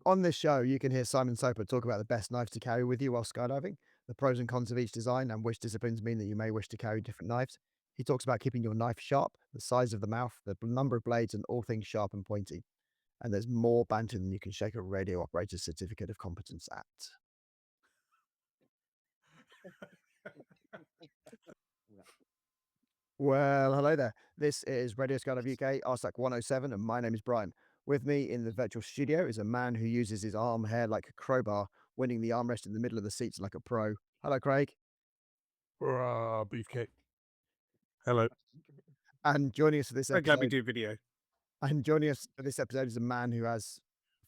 On this show, you can hear Simon Soper talk about the best knives to carry with you while skydiving, the pros and cons of each design, and which disciplines mean that you may wish to carry different knives. He talks about keeping your knife sharp, the size of the mouth, the number of blades, and all things sharp and pointy. And there's more banter than you can shake a radio operator's certificate of competence at. Well, hello there. This is Radio Skydive UK, RSUK107, and my name is Brian. With me in the virtual studio is a man who uses his arm hair like a crowbar, winning the armrest in the middle of the seats like a pro. Hello, Craig. Beefcake. Hello. And joining us for this So glad we episode, do video. is a man who has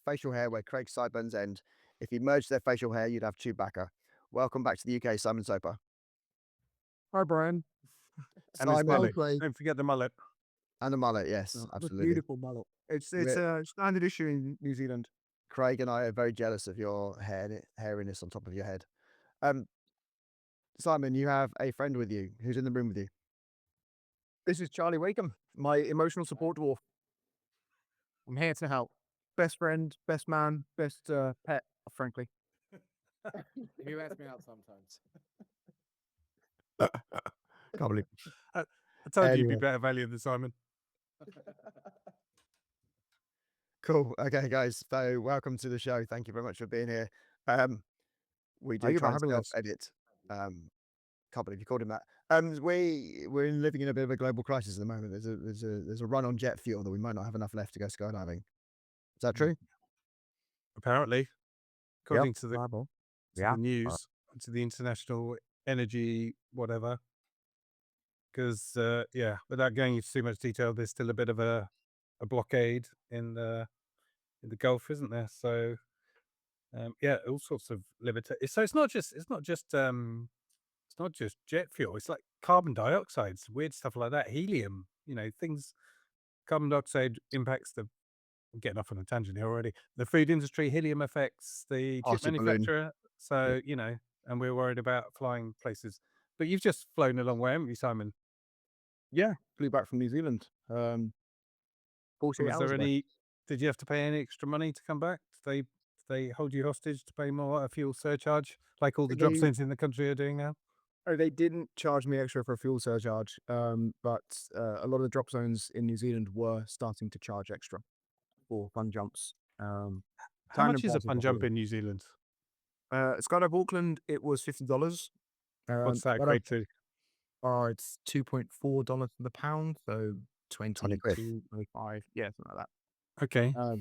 facial hair where Craig's sideburns end. If you merged their facial hair, you'd have Chewbacca. Welcome back to the UK, Simon Soper. Hi, Brian. And his Simon mullet. Craig. Don't forget the mullet. and the mullet, yes, Oh, absolutely. beautiful mullet. It's a standard issue in New Zealand. Craig and I are very jealous of your hairiness on top of your head. Simon, you have a friend with you. Who's in the room with you? This is Charlie Wakeham, my emotional support dwarf. I'm here to help. Best friend, best man, best pet, frankly. He lets me out sometimes. Can't believe. I told you you'd be Anyway. better value than Simon. Cool. Okay, guys. So welcome to the show. Thank you very much for being here. We do Thank you try for and having us. self-edit. Can't believe you called him that. We're living in a bit of a global crisis at the moment. There's a run on jet fuel that we might not have enough left to go skydiving. Is that true? Apparently, according to the Bible. the news, to the international energy whatever. Because without going into too much detail, there's still a bit of a blockade in the Gulf, isn't there? So all sorts of limitations. So it's not just jet fuel. It's like carbon dioxide, weird stuff like that, helium. Things. Carbon dioxide impacts the. I'm getting off on a tangent here already. The food industry, helium affects the chip Party balloon. manufacturer. So and we're worried about flying places. But you've just flown a long way, haven't you, Simon? Yeah, flew back from New Zealand. 48 Was hours there ago. any? Did you have to pay any extra money to come back? Did they hold you hostage to pay more a fuel surcharge, like all the drop They- zones in the country are doing now? Oh, they didn't charge me extra for a fuel surcharge, but a lot of the drop zones in New Zealand were starting to charge extra for fun jumps. How Time much and is a parcel fun for jump holiday. in New Zealand? Skydive Auckland, it was $50. What's that Skydive- equate to? it's $2.4 for the pound, so 20 quid. 22, 25, yeah, something like Okay. that.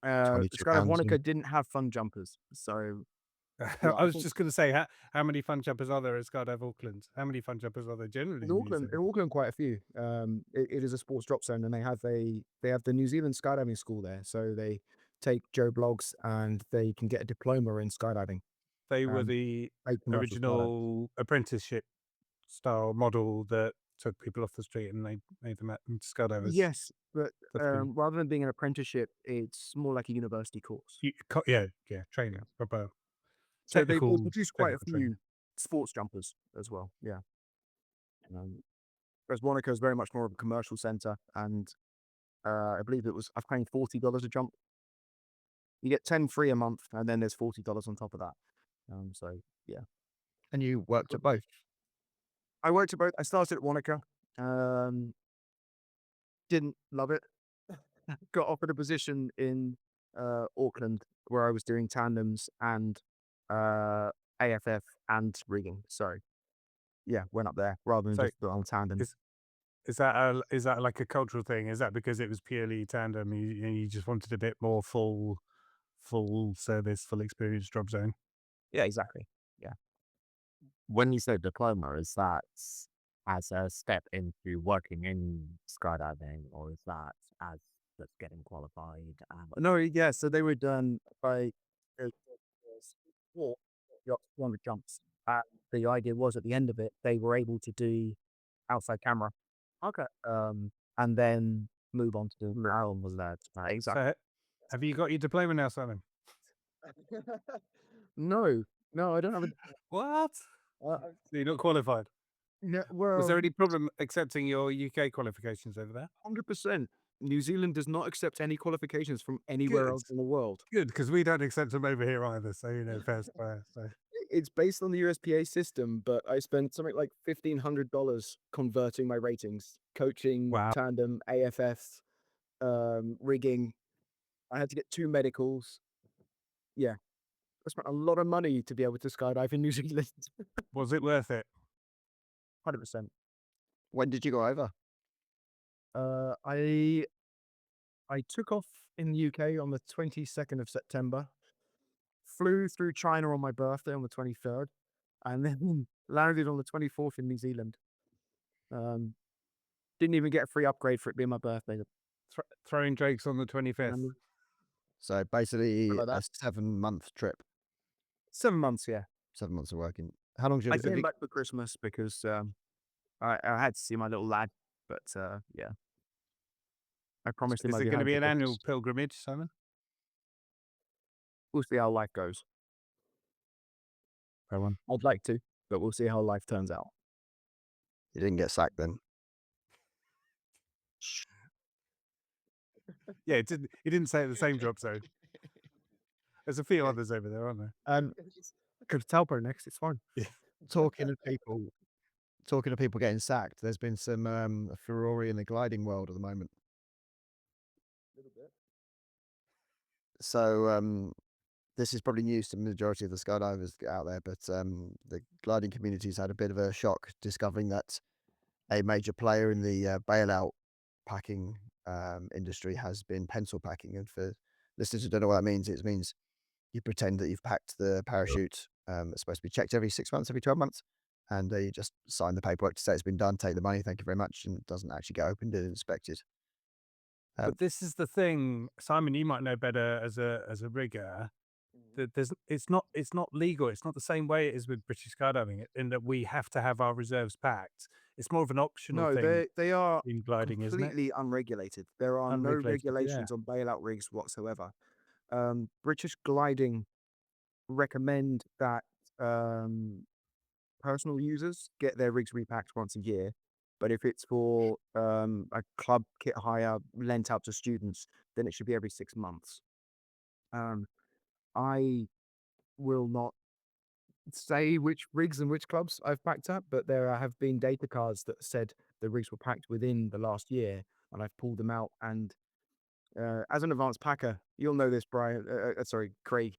22 Skydive pounds Wanaka and- didn't have fun jumpers, so I was just going to say, how many fun jumpers are there at Skydive Auckland? How many fun jumpers are there generally? in Auckland, quite a few. It is a sports drop zone, and they have the New Zealand skydiving school there, so they take Joe Blogs and they can get a diploma in skydiving. They were the Like commercial skydiving. original apprenticeship style model that took people off the street and they made them into skydivers. Yes, but That's cool. rather than being an apprenticeship, it's more like a university course. Training, proper. So they Technical- produce quite a technical training. few sports jumpers as well. Yeah. Whereas Wanaka is very much more of a commercial center, and I believe I've paid $40 a jump. You get 10 free a month, and then there's $40 on top of that. So yeah, And you worked at both. I worked at both. I started at Wanaka. Didn't love it. Got offered a position in Auckland where I was doing tandems and AFF and rigging. So yeah, went up there rather than So just on tandems. Is that like a cultural thing? Is that because it was purely tandem? You just wanted a bit more full service, full experience drop zone? Yeah, exactly. Yeah. When you say diploma, is that as a step into working in skydiving, or is that as just getting qualified? No, yeah. So they were done by 100 jumps. The idea was at the end of it, they were able to do outside camera. Okay. And then move on to do How was that? exactly. So, have you got your diploma now, Simon? No, I don't have What? a. So you're not qualified? No, well, Was there any problem accepting your UK qualifications over there? 100%. New Zealand does not accept any qualifications from anywhere Good. else in the world. Good, because we don't accept them over here either. So fair square. So It's based on the USPA system, but I spent something like $1,500 converting my ratings, coaching, wow. tandem, AFF, rigging. I had to get 2 medicals. Yeah, I spent a lot of money to be able to skydive in New Zealand. Was it worth it? 100%. When did you go over? I took off in the UK on the 22nd of September, flew through China on my birthday on the 23rd, and then landed on the 24th in New Zealand. Didn't even get a free upgrade for it being my birthday. Throwing drakes on the 25th. So basically Like a that. 7-month trip, 7 months, yeah. 7 months of working. How long did I you came back for Christmas because I had to see my little lad, but yeah. I promised him Is I'd it be going to home be for an Christmas. annual pilgrimage, Simon? We'll see how life goes. Fair one. I'd like to, but we'll see how life turns out. You didn't get sacked then? Yeah, he didn't say it the same drop zone. There's a few others over there, aren't there? Go to Taupo next. It's fine. Talking of people getting sacked, there's been some furore in the gliding world at the moment. So this is probably news to the majority of the skydivers out there, but the gliding community's had a bit of a shock discovering that a major player in the bailout packing industry has been pencil packing. And for listeners who don't know what that means, it means you pretend that you've packed the parachute. It's supposed to be checked every 6 months, every 12 months. And you just sign the paperwork to say it's been done, take the money, thank you very much, and it doesn't actually get opened and inspected. But this is the thing, Simon. You might know better as a rigger. That it's not legal. It's not the same way it is with British skydiving in that we have to have our reserves packed. It's more of an optional No, thing they are in gliding, isn't it? completely unregulated. There are no Unregulated, yeah. regulations on bailout rigs whatsoever. British Gliding recommend that personal users get their rigs repacked once a year. But if it's for a club kit hire lent out to students, then it should be every 6 months. I will not say which rigs and which clubs I've packed up, but there have been data cards that said the rigs were packed within the last year, and I've pulled them out. And as an advanced packer, you'll know this, Brian. Craig.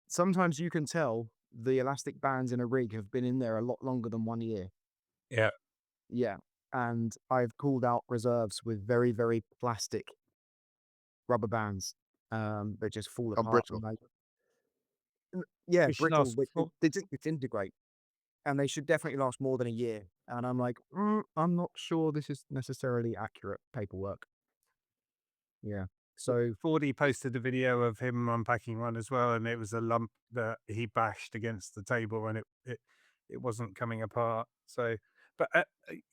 Sometimes you can tell the elastic bands in a rig have been in there a lot longer than 1 year. Yeah. Yeah, and I've pulled out reserves with very, very plastic rubber bands that just fall Oh, apart. brittle. Yeah, We should brittle. ask They disintegrate, and they should definitely last more than a year. And I'm like, I'm not sure this is necessarily accurate paperwork. Yeah. So 4D posted a video of him unpacking one as well, and it was a lump that he bashed against the table, and it wasn't coming apart. So, but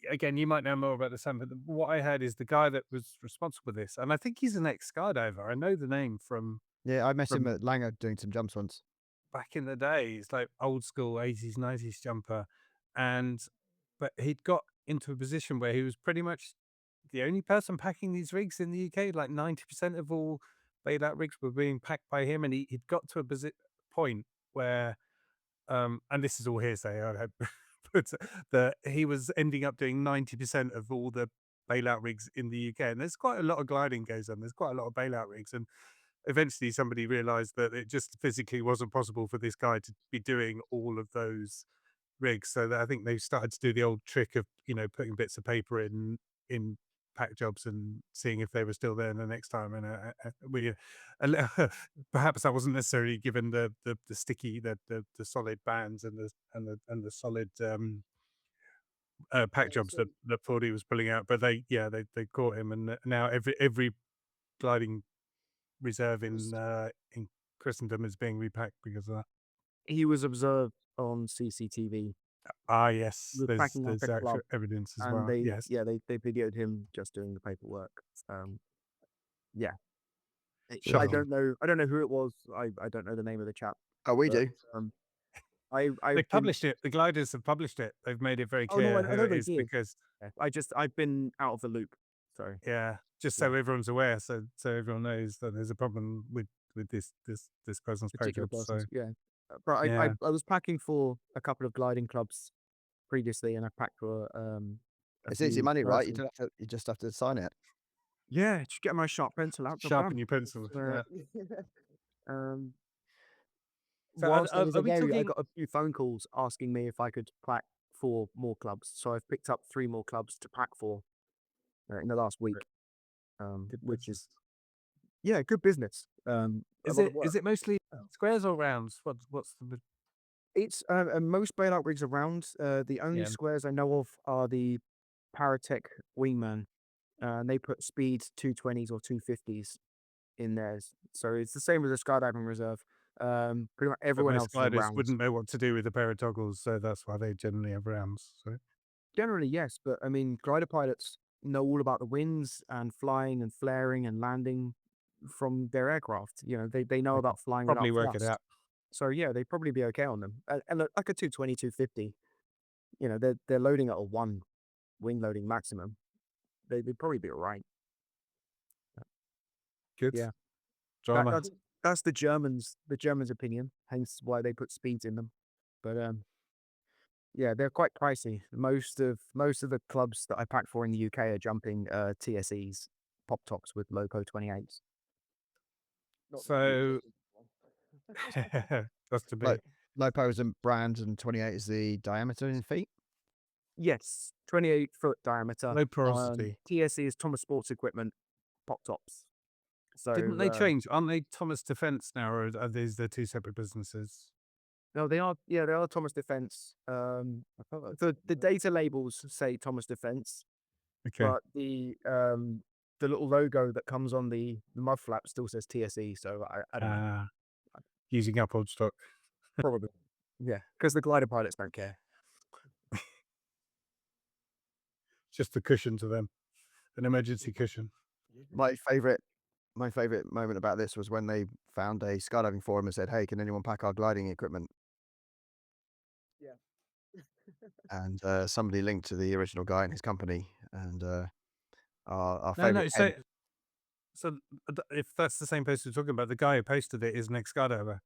again, you might know more about the Sam. But what I heard is the guy that was responsible for this, and I think he's an ex-skydiver. I know the name from Yeah, I met him From- at Langer doing some jumps once. back in the day. It's like old school 80s, 90s jumper, but he'd got into a position where he was pretty much the only person packing these rigs in the UK. Like 90% of all bailout rigs were being packed by him, and he'd got to a point where, and this is all hearsay, I hope, but that he was ending up doing 90% of all the bailout rigs in the UK. And there's quite a lot of gliding goes on. There's quite a lot of bailout rigs, and eventually somebody realized that it just physically wasn't possible for this guy to be doing all of those rigs. So that I think they started to do the old trick of, putting bits of paper in pack jobs and seeing if they were still there the next time. And perhaps that wasn't necessarily given the sticky, the solid bands and the solid pack jobs that 4D was pulling out. But they caught him, and now every gliding reserve in Christendom is being repacked because of that. he was observed on CCTV Ah, yes, with there's packing up a actual club, evidence as and well. they Yes, they videoed him just doing the paperwork. Yeah. I shocking. don't know who it was. I don't know the name of the chap. Oh, we But, do. I've They been, published it. The gliders have published it. They've made it very oh no, clear I who know it they is did. because I've been out of the loop. So Yeah, just Yeah. so everyone's aware, so everyone knows that there's a problem with this person's particular project. So persons, yeah. But yeah, I was packing for a couple of gliding clubs previously, and I packed for a It's easy few money, right? personal. You just have to sign it. Yeah, just get my sharp pencil out, job sharpen done. your pencil. Uh, Yeah. um, So whilst I was are in we area, I talking? got a few phone calls asking me if I could pack 4 more clubs. So I've picked up 3 more clubs to pack for in the last week, Good which business. is good business. A Is lot of it work. mostly squares or rounds? What's the It's most bailout rigs around. The only yeah? squares I know of are the Paratech Wingman, and they put speed 220s or 250s in theirs. So it's the same as a skydiving reserve. Pretty much But everyone most else is on gliders rounds. wouldn't know what to do with a pair of toggles, so that's why they generally have rounds. So Generally, yes, but I mean, glider pilots know all about the winds and flying and flaring and landing from their aircraft. They know they could about flying probably without work it thrust. out. So yeah, they'd probably be okay on them. And like a 220, 250, they're loading at a 1 wing loading maximum. They'd probably be all right. Good Yeah. That, drama. that's the Germans' opinion, hence why they put speeds in them. But yeah, they're quite pricey. Most of the clubs that I packed for in the UK are jumping TSEs, pop tops with Loco 28s. So that's to Like be low pose and brand, and 28 is the diameter in feet. Yes, 28-foot diameter. low porosity. TSE is Thomas Sports Equipment pop tops. So Didn't they change? Aren't they Thomas Defence now, or are these the two separate businesses? no, they are. Yeah, they are Thomas Defence. The data labels say Thomas Defence, Okay. but the little logo that comes on the mud flap still says TSE. So I don't know. Using up old stock. Probably. Yeah, because the glider pilots don't care. Just the cushion to them, an emergency cushion. My favorite moment about this was when they found a skydiving forum and said, "Hey, can anyone pack our gliding equipment?" Yeah. And somebody linked to the original guy and his company, and our No, favorite no. So if that's the same person we're talking about, the guy who posted it is an ex-skydiver.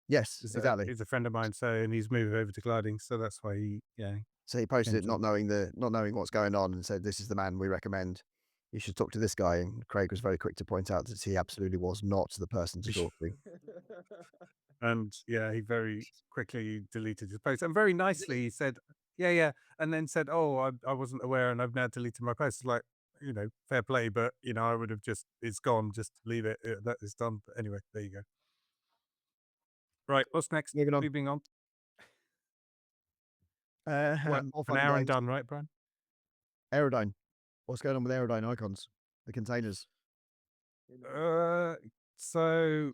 yes, exactly. He's a friend of mine, so and he's moved over to gliding, so that's why he So he posted came it to not knowing what's going on, and said, "This is the man we recommend. You should talk to this guy." And Craig was very quick to point out that he absolutely was not the person to talk to. and yeah, he very quickly deleted his post and very nicely he said, yeah, and then said, "Oh, I wasn't aware, and I've now deleted my post." It's like, fair play, but I would have it's gone, just leave it. That is done. But anyway, there you go. Right, what's next? Moving on. Moving on. More An fun and hour and games. done, right, Brian? Aerodyne. What's going on with Aerodyne Icons? The containers. So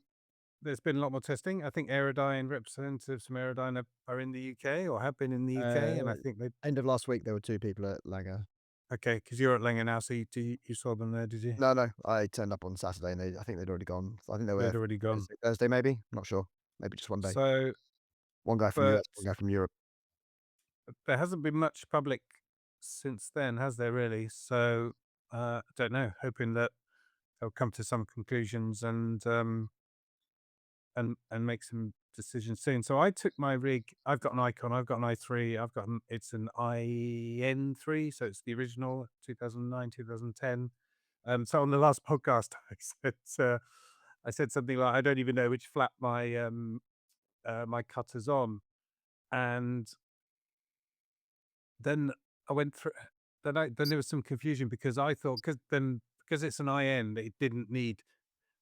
there's been a lot more testing. I think Aerodyne representatives from Aerodyne are in the UK or have been in the UK, and I think they End of last week, there were 2 people at Langer. okay, because you're at Langer now, so you saw them there, did you? No, I turned up on Saturday, and I think they'd already gone. I think they were They'd there already gone. Thursday, maybe. I'm not sure. Maybe just one day. So, One guy from but US, one guy from Europe. there hasn't been much public since then, has there really? So, I don't know. Hoping that they'll come to some conclusions and make some decisions soon. So I took my rig. I've got an Icon. I've got an i3. It's an IN3, so it's the original 2009, 2010. So on the last podcast, I said something like, I don't even know which flap my cutter's on, and then I went through. Then there was some confusion because I thought because it's an IN, it didn't need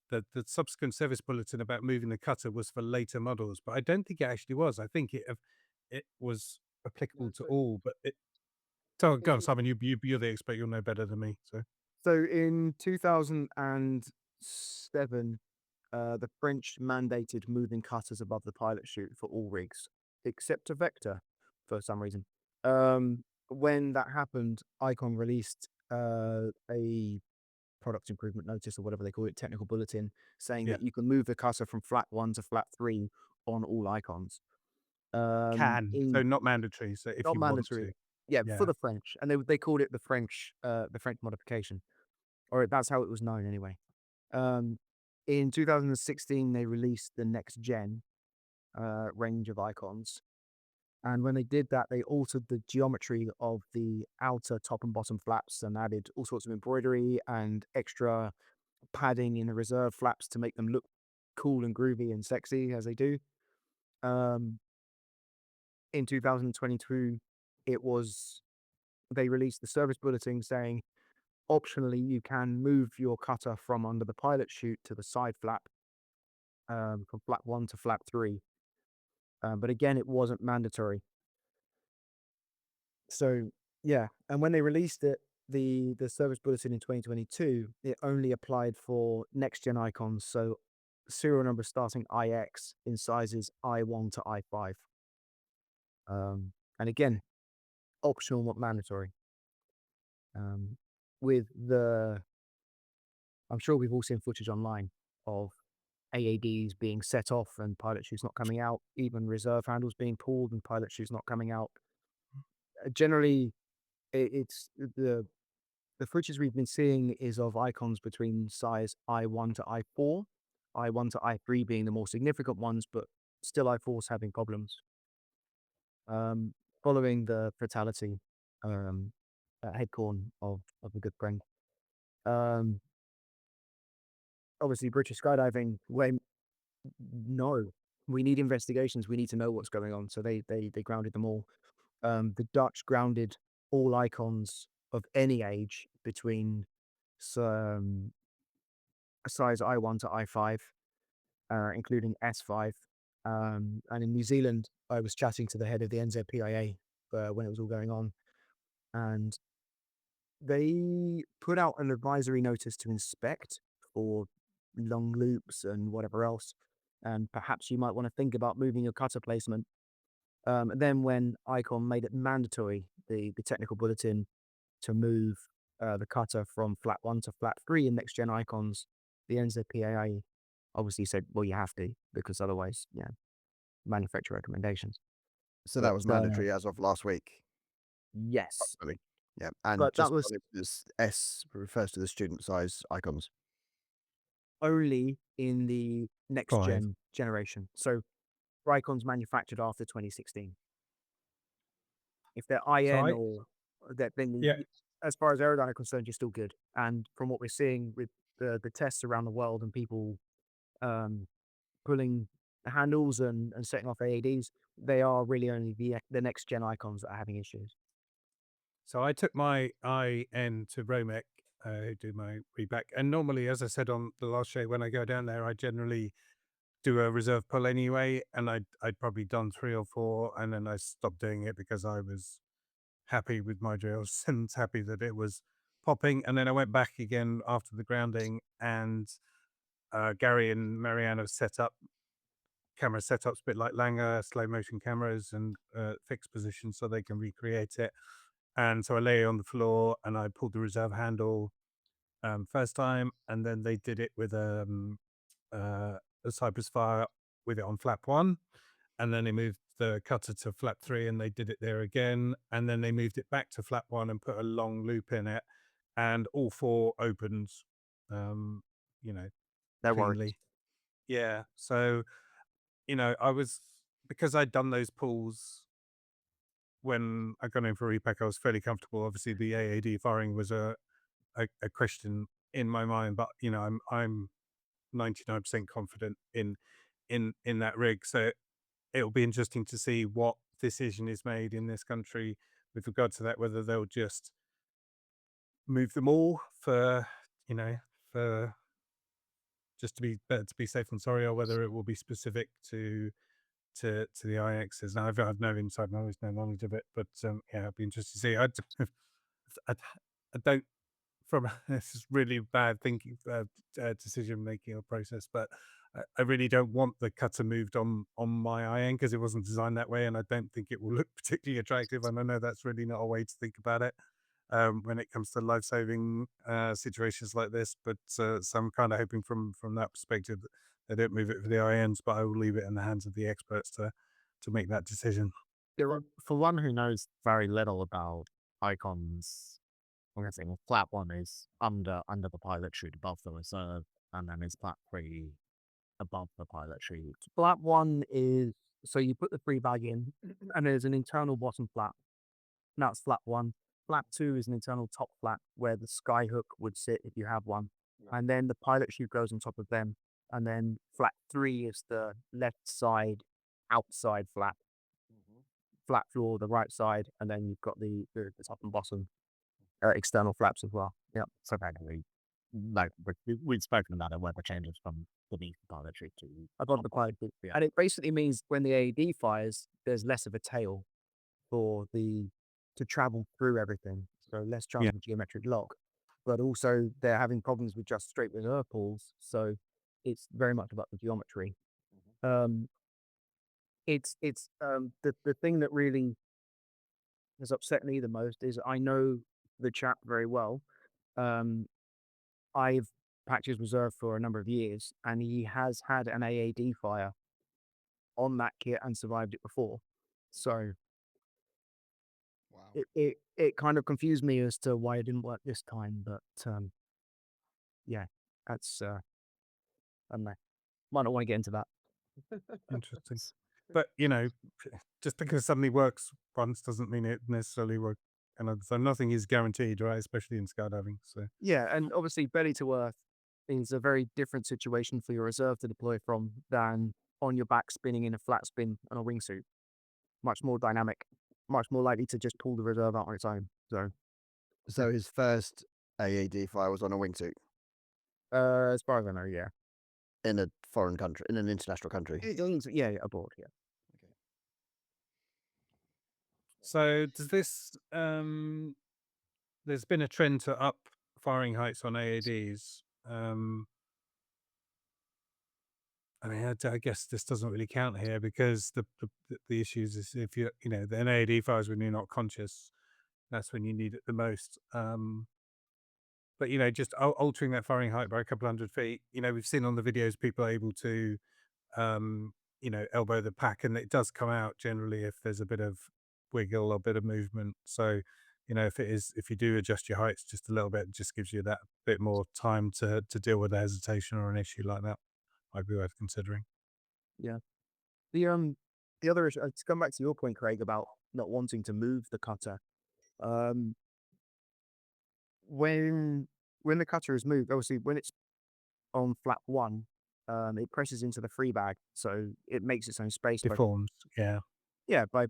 the subsequent service bulletin about moving the cutter was for later models, but I don't think it actually was. I think it was applicable to all. But so go on, Simon. You're the expert. You'll know better than me. So in 2007, the French mandated moving cutters above the pilot chute for all rigs, except a Vector, for some reason. When that happened, Icon released a product improvement notice, or whatever they call it, technical bulletin, saying Yeah, that you can move the cutter from flat 1 to flat 3 on all Icons. so not mandatory. So if Not you want mandatory. to, Yeah, for yeah. the French, and they called it the French modification. or that's how it was known anyway. In 2016, they released the next gen range of icons. And when they did that, they altered the geometry of the outer top and bottom flaps and added all sorts of embroidery and extra padding in the reserve flaps to make them look cool and groovy and sexy as they do. In 2022, they released the service bulletin saying, optionally, you can move your cutter from under the pilot chute to the side flap, from flap 1 to flap 3. But again, it wasn't mandatory. So yeah, and when they released it, the service bulletin in 2022, it only applied for next gen icons. So serial number starting IX in sizes I1 to I5. And again, optional, not mandatory. I'm sure we've all seen footage online of AADs being set off and pilot chutes not coming out, even reserve handles being pulled and pilot chutes not coming out. Generally, it's the footage we've been seeing is of icons between size I1 to I4, I1 to I3 being the more significant ones, but still I4's having problems. Following the fatality at Headcorn of a good friend. Obviously, British skydiving, no, we need investigations. We need to know what's going on. So they grounded them all. The Dutch grounded all icons of any age between size I1 to I5, including S5. And in New Zealand, I was chatting to the head of the NZPIA when it was all going on, and they put out an advisory notice to inspect for long loops and whatever else. And perhaps you might want to think about moving your cutter placement. And then when Icon made it mandatory, the technical bulletin, to move the cutter from flat 1 to flat 3 in next gen icons, the NZPAA obviously said, well, you have to, because otherwise, manufacturer recommendations. So that But, was mandatory as of last week. Yes. Really. Yeah. And But that just was this S refers to the student size icons. only in the next Five. gen generation. So icons manufactured after 2016. If they're IN I- or that, then Yeah. as far as Aerodyne are concerned, you're still good. And from what we're seeing with the tests around the world and people pulling the handles and setting off AADs, they are really only the next gen icons that are having issues. So I took my IN to Romek, who do my reback. And normally, as I said on the last show, when I go down there, I generally do a reserve pull anyway. And I'd probably done 3 or 4, and then I stopped doing it because I was happy with my drills and happy that it was popping. And then I went back again after the grounding, and Gary and Marianne have set up camera setups, a bit like Langer, slow motion cameras and fixed positions so they can recreate it. And so I lay on the floor and I pulled the reserve handle first time, and then they did it with a Cypress Fire with it on flap 1. And then they moved the cutter to flap 3 and they did it there again. And then they moved it back to flap 1 and put a long loop in it. And all 4 opened, That worked. cleanly. Yeah. So, because I'd done those pulls when I got in for repack, I was fairly comfortable. Obviously, the AAD firing was a question in my mind, but I'm 99% confident in that rig. So it'll be interesting to see what decision is made in this country with regard to that, whether they'll just move them all for just to be better to be safe than sorry, or whether it will be specific to the IXs. Now I've no inside knowledge, no knowledge of it, but it'd be interesting to see. I don't. This is really bad thinking, decision making or process, but I really don't want the cutter moved on my IN because it wasn't designed that way, and I don't think it will look particularly attractive. And I know that's really not a way to think about it when it comes to life-saving situations like this. But so I'm kind of hoping from that perspective that they don't move it for the INs, but I will leave it in the hands of the experts to make that decision. For one who knows very little about icons I'm guessing flat 1 is under the pilot chute above the reserve, and then is flat 3 above the pilot chute. Flap 1 is, so you put the free bag in, and there's an internal bottom flap. And that's flap 1. Flap 2 is an internal top flap where the sky hook would sit if you have one. And then the pilot chute goes on top of them. And then flap 3 is the left side outside flap. Flat floor, the right side, and then you've got the top and bottom external flaps as well. Yeah. So effectively, like we've spoken about it, where the changes from beneath the pilot chute to Above the pilot chute. Yeah. And it basically means when the AED fires, there's less of a tail for to travel through everything. So less chance Yeah. of a geometric lock. But also they're having problems with just straight reserve pulls. So it's very much about the geometry. It's the thing that really has upset me the most is I know the chap very well. I've packed his reserve for a number of years, and he has had an AAD fire on that kit and survived it before. So Wow. it kind of confused me as to why it didn't work this time. But yeah, that's I don't know. Might not want to get into that. Interesting. But just because it suddenly works once doesn't mean it necessarily works another. So nothing is guaranteed, right? Especially in skydiving. So Yeah, and obviously belly to earth is a very different situation for your reserve to deploy from than on your back spinning in a flat spin on a wingsuit. Much more dynamic, much more likely to just pull the reserve out on its own. So his first AED fire was on a wingsuit As far as I know, yeah. in a foreign country, in an international country. Yeah, abroad, yeah. So does this there's been a trend to up firing heights on AADs. I mean, I guess this doesn't really count here because the issues is if the AAD fires when you're not conscious, that's when you need it the most. But just altering that firing height by a couple 100 feet. We've seen on the videos people are able to elbow the pack, and it does come out generally if there's a bit of wiggle or a bit of movement. So, if you do adjust your heights just a little bit, it just gives you that bit more time to deal with a hesitation or an issue like that. Might be worth considering. Yeah. The other issue, to come back to your point, Craig, about not wanting to move the cutter. When the cutter is moved, obviously when it's on flap 1, it presses into the free bag, so it makes its own space Deforms, yeah. by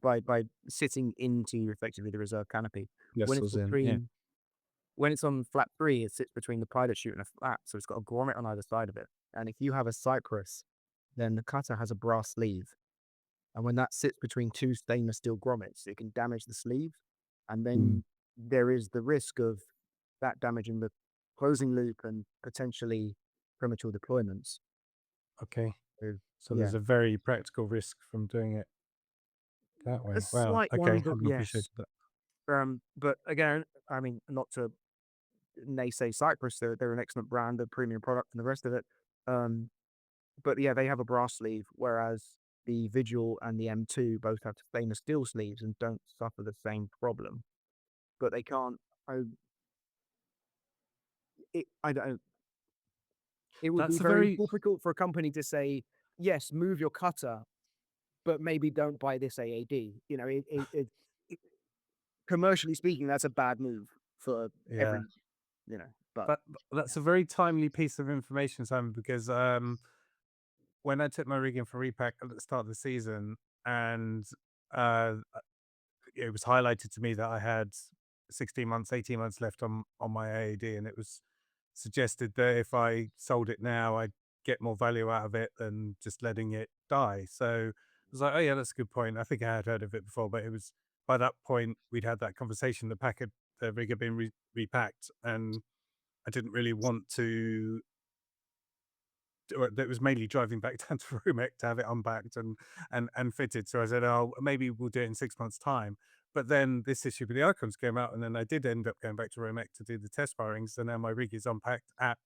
sitting into effectively the reserve canopy. When it's Nestles in, yeah. when it's on flap 3, it sits between the pilot chute and a flap, so it's got a grommet on either side of it. And if you have a Cypress, then the cutter has a brass sleeve. And when that sits between two stainless steel grommets, it can damage the sleeve. And then there is the risk of that damaging the closing loop and potentially premature deployments. Okay. So yeah. there's a very practical risk from doing it that way. A Wow. slight Okay. one, I but hadn't appreciated yes. that. But again, I mean, not to naysay Cypress, they're an excellent brand, a premium product, and the rest of it. But yeah, they have a brass sleeve, whereas the Vigil and the M2 both have stainless steel sleeves and don't suffer the same problem. But they can't. I don't. It would That's be a very very difficult for a company to say, yes, move your cutter, but maybe don't buy this AAD. It commercially speaking, that's a bad move for yeah. every. But That's a very timely piece of information, Simon, because when I took my rig in for repack at the start of the season, and it was highlighted to me that I had 16 months, 18 months left on my AAD, and it was suggested that if I sold it now, I'd get more value out of it than just letting it die. So I was like, oh yeah, that's a good point. I think I had heard of it before, but it was by that point we'd had that conversation. The rig had been repacked, and I didn't really want to. It was mainly driving back down to Rumek to have it unpacked and fitted. So I said, oh, maybe we'll do it in 6 months' time. But then this issue with the icons came out, and then I did end up going back to Romek to do the test firings. So now my rig is unpacked at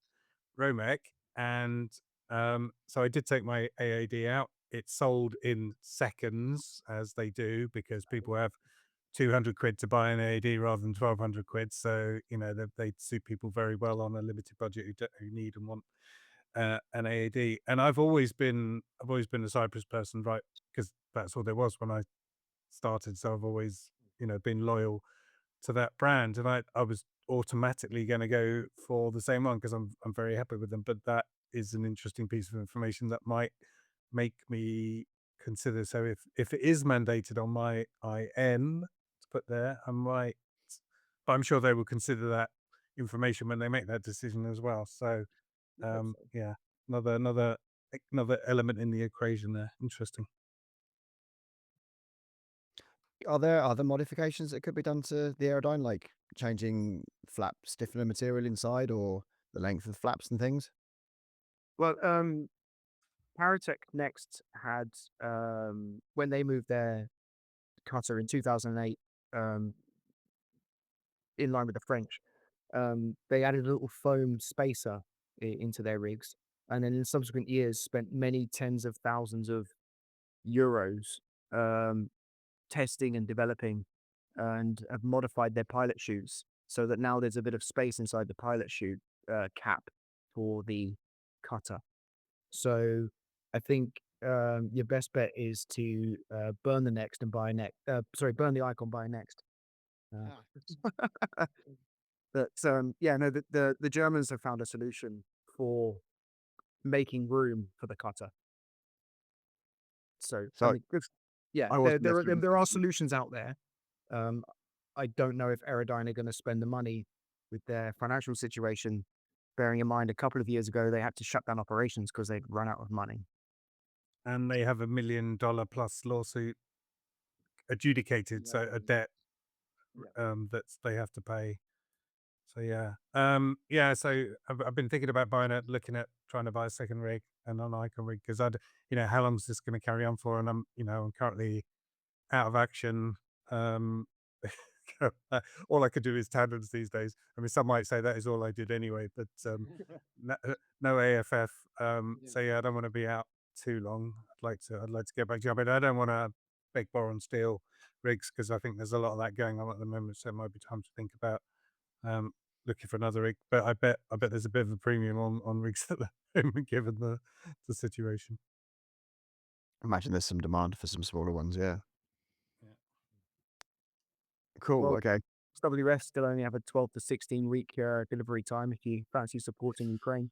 Romek, and so I did take my AAD out. It sold in seconds, as they do, because people have 200 quid to buy an AED rather than 1,200 quid. So, you know, they suit people very well on a limited budget who need and want an AED. And I've always been a Cypress person, right? Because that's all there was when I started. So I've always, you know, been loyal to that brand, and I was automatically going to go for the same one because I'm very happy with them. But that is an interesting piece of information that might make me consider. So if it is mandated on my IN to put there, I might, but I'm sure they will consider that information when they make that decision as well. So yeah, another element in the equation there. Interesting. Are there other modifications that could be done to the Aerodyne, like changing flap stiffener material inside or the length of flaps and things? Well, Paratech Next had when they moved their cutter in 2008, in line with the French, they added a little foam spacer into their rigs, and then in subsequent years spent many tens of thousands of euros testing and developing, and have modified their pilot chutes so that now there's a bit of space inside the pilot chute cap for the cutter. So I think your best bet is to burn the Next and buy next. Burn the Icon, buy next. But yeah, no, the Germans have found a solution for making room for the cutter. So I So mean, yeah, I wasn't necessarily there are solutions out there. I don't know if Aerodyne are going to spend the money with their financial situation. Bearing in mind, a couple of years ago they had to shut down operations because they'd run out of money. And they have $1 million plus lawsuit adjudicated, so a debt that they have to pay. So yeah, so I've been thinking about looking at trying to buy a second rig and an Icon rig because you know, how long is this going to carry on for? And I'm currently out of action. All I could do is tandems these days. I mean, some might say that is all I did anyway, but no AFF. So yeah, I don't want to be out too long. I'd like to get back jumping. I don't want to beg, borrow, and steal rigs because I think there's a lot of that going on at the moment. So it might be time to think about looking for another rig. But I bet there's a bit of a premium on rigs at the moment given the situation. imagine there's some demand for some smaller ones. Yeah. Yeah. Cool. Well, Okay. WRF still only have a 12 to 16 week delivery time if you fancy supporting Ukraine.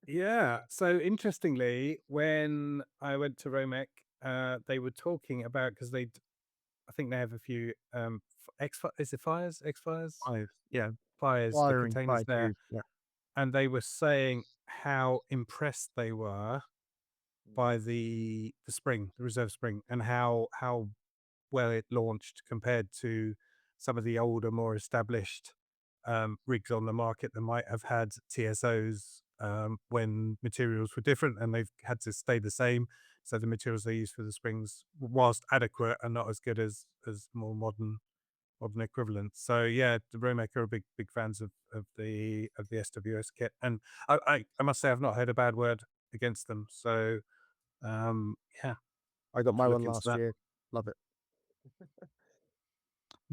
Yeah. So interestingly, when I went to Romek, they were talking about because I think they have a few is it fires? X-fires? Yeah, Fires, the firing containers fire there. tubes. Yeah. And they were saying how impressed they were by the spring, the reserve spring, and how well it launched compared to some of the older, more established rigs on the market that might have had TSOs when materials were different and they've had to stay the same. So the materials they use for the springs, whilst adequate, are not as good as more modern equivalents. So yeah, the Romek are big fans of the SWS kit, and I must say I've not heard a bad word against them. So yeah, I got my look one into last that. year. Love it.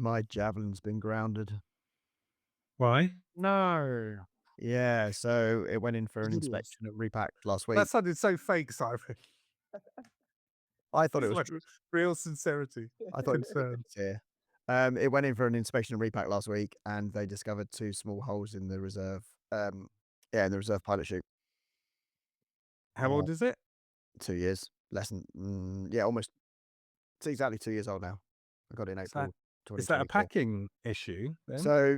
My Javelin's been grounded. Why? No. Yeah. So it went in for an Idiots. inspection at Repack last week. That sounded so fake, Simon. I thought it It's was like real sincerity. I thought it was Concern. sincere. It went in for an inspection at Repack last week, and they discovered 2 small holes in the reserve. In the reserve pilot chute. How old is it? 2 years, less than almost. It's exactly 2 years old now. I got it in Is that April is that a 2024. packing issue then? So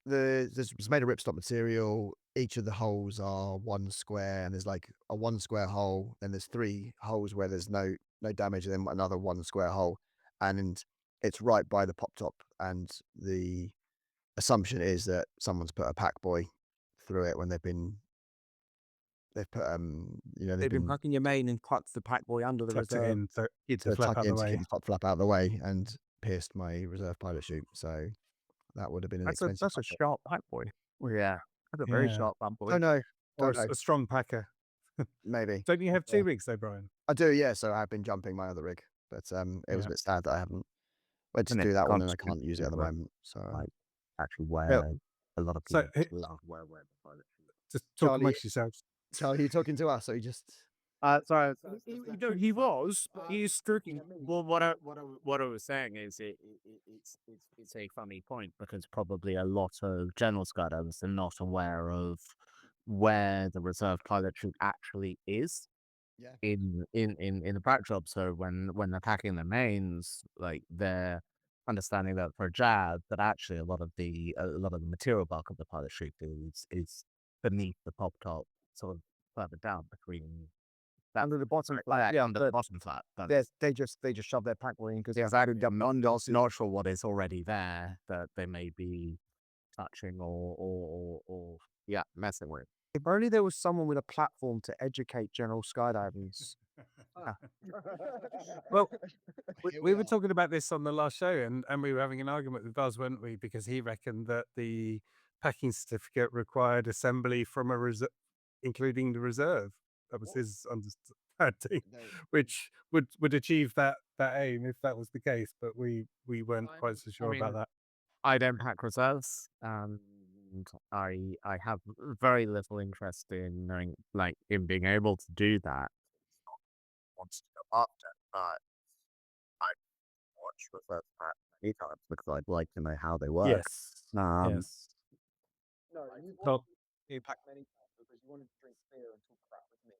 it's made of ripstop material. Each of the holes are 1 square, and there's like a 1 square hole. Then there's 3 holes where there's no damage, and then another 1 square hole, and it's right by the pop top. And the assumption is that someone's put a pack buoy through it when they've put They've been packing your main and cut the pack boy under the Tucked it reserve. in to to flap tuck out it in the to way. keep the top flap out of the way and pierced my reserve pilot chute. So that would have been an expensive. That's a upgrade. sharp pack boy. Yeah, that's a very Yeah. sharp pack boy. Don't know. Or Don't know. a strong packer. Maybe. Don't you have 2 Yeah. rigs though, Brian? I do, yeah. So I've been jumping my other rig, but it was a bit sad that I haven't. went to And do it that one and I contributes can't use it at the to it, moment. So, like actually Yeah. where a lot of So people love where the pilot shoot. just talk Charlie, amongst yourselves. Charlie, you talking to us or you just? Sorry. He was, but he's stroking. Well, what I was saying is it's a funny point because probably a lot of general skydivers are not aware of where the reserve pilot chute actually is Yeah. in the prac job. So when they're packing their mains, like they're understanding that for a jab, that actually a lot of the material bulk of the pilot chute is beneath the pop top, sort of further down between that Under the bottom flat, under the bottom flat. But they just shove their pack in because yes, I'm not sure what is already there that they may be touching or yeah, messing with. if only there was someone with a platform to educate general skydiving. Well, Here we we were are. talking about this on the last show, and we were having an argument with Buzz, weren't we? Because he reckoned that the packing certificate required assembly from a reserve, including the reserve. That was his understanding, which would achieve that aim if that was the case. But we weren't quite so sure about mean, that. I don't pack reserves, and I have very little interest in knowing, like, in being able to do that. Wants to go after, but I watch reserves pack many times because I'd like to know how they work. Yes. Um, Yes. No, Well, you pack many times because you wanted to drink beer and talk crap with me.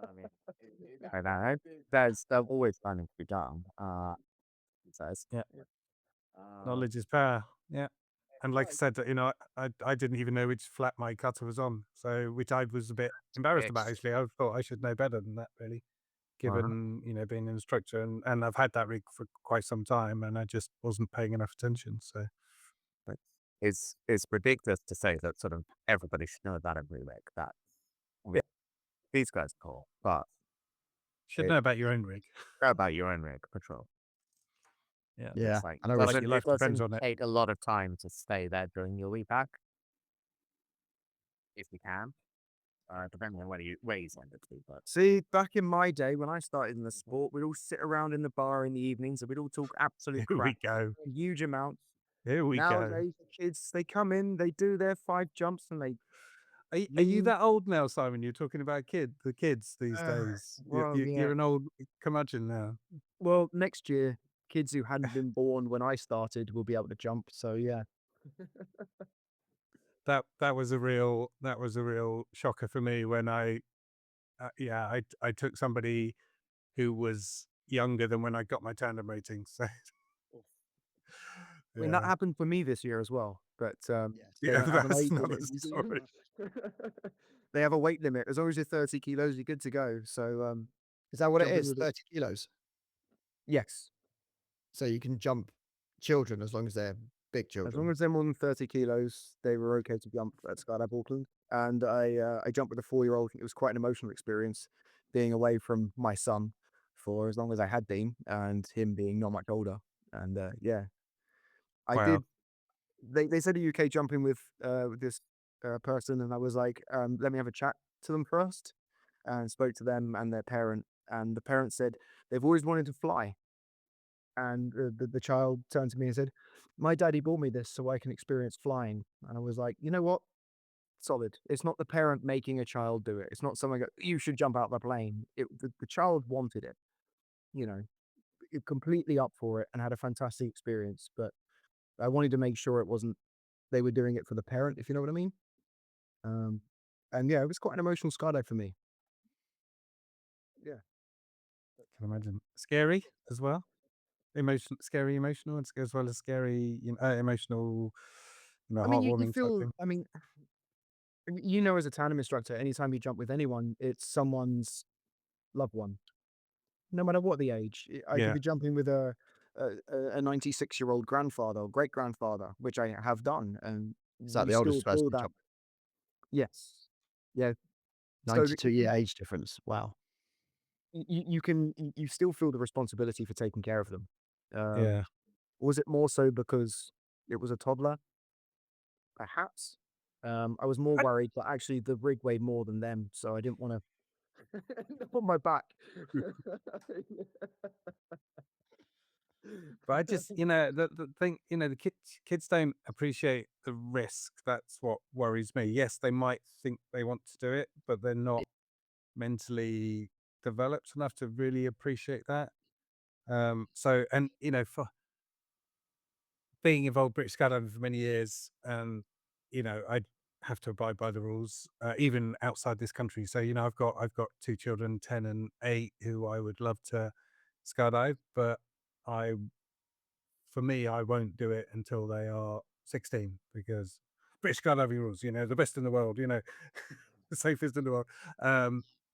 I mean, I know there's always planning to be done. He says. yeah. Um, Knowledge is power. Yeah. And like I said, I didn't even know which flat my cutter was on, so which I was a bit embarrassed about. It's- Actually, I thought I should know better than that, really, given being an instructor, and I've had that rig for quite some time, and I just wasn't paying enough attention. So but it's ridiculous to say that sort of everybody should know about a remake. That yeah, these guys are cool, but should it, know about your own rig. care about your own rig patrol. Yeah, Yeah, It's like I know. like your life it depends doesn't on it. take a lot of time to stay there during your repack if you can. Depending on where you send it to, but See, back in my day when I started in the sport, we'd all sit around in the bar in the evenings and we'd all talk absolute Here we crap, go. huge amounts. Here we go. Nowadays, kids, they come in, they do their 5 jumps and they Are you leave. that old now, Simon? You're talking about the kids these days. Well, yeah. You're an old curmudgeon now. Well, next year, kids who hadn't been born when I started will be able to jump. So yeah. That was a real shocker for me when I took somebody who was younger than when I got my tandem rating. So I mean, that yeah, happened for me this year as well. But Yes. they yeah, don't have an that's age another limit. story. They have a weight limit. As long as you're 30 kilos, you're good to go. So Is that what it jumping is? with 30 kilos. yes. So you can jump children as long as they're big As long children. as they're more than 30 kilos, they were okay to jump at Skydive Auckland. And I jumped with a 4-year-old. It was quite an emotional experience being away from my son for as long as I had been and him being not much older. And yeah, I Wow. did. They said, "Are you okay jumping with this person?" And I was like, "Let me have a chat to them first." And spoke to them and their parent. And the parent said they've always wanted to fly. And the child turned to me and said, "My daddy bought me this so I can experience flying." And I was like, "You know what? Solid. It's not the parent making a child do it. It's not someone go, you should jump out the plane. The child wanted it, you know, completely up for it and had a fantastic experience. But I wanted to make sure it wasn't they were doing it for the parent, if you know what I mean. Um, and yeah, it was quite an emotional skydive for me. Yeah. Can imagine. Scary as well. Scary, emotional, and as well as scary, emotional, I mean, you heartwarming type feel. thing. I mean, as a tandem instructor, anytime you jump with anyone, it's someone's loved one, no matter what the age. I could Yeah. be jumping with a 96-year-old grandfather or great grandfather, which I have done, and Is that you the still oldest person feel to that. jump? Yes, yeah. So 92-year age difference. Wow. you still feel the responsibility for taking care of them. Yeah. Was it more so because it was a toddler? Perhaps. I was more I, worried, but actually the rig weighed more than them, so I didn't want to. on my back. But I just, the thing, the kids don't appreciate the risk. That's what worries me. Yes, they might think they want to do it, but they're not mentally developed enough to really appreciate that. So, and for being involved British skydiving for many years, and I have to abide by the rules, even outside this country. So, I've got two children, 10 and 8, who I would love to skydive, but I for me, I won't do it until they are 16 because British skydiving rules, the best in the world, the safest in the world.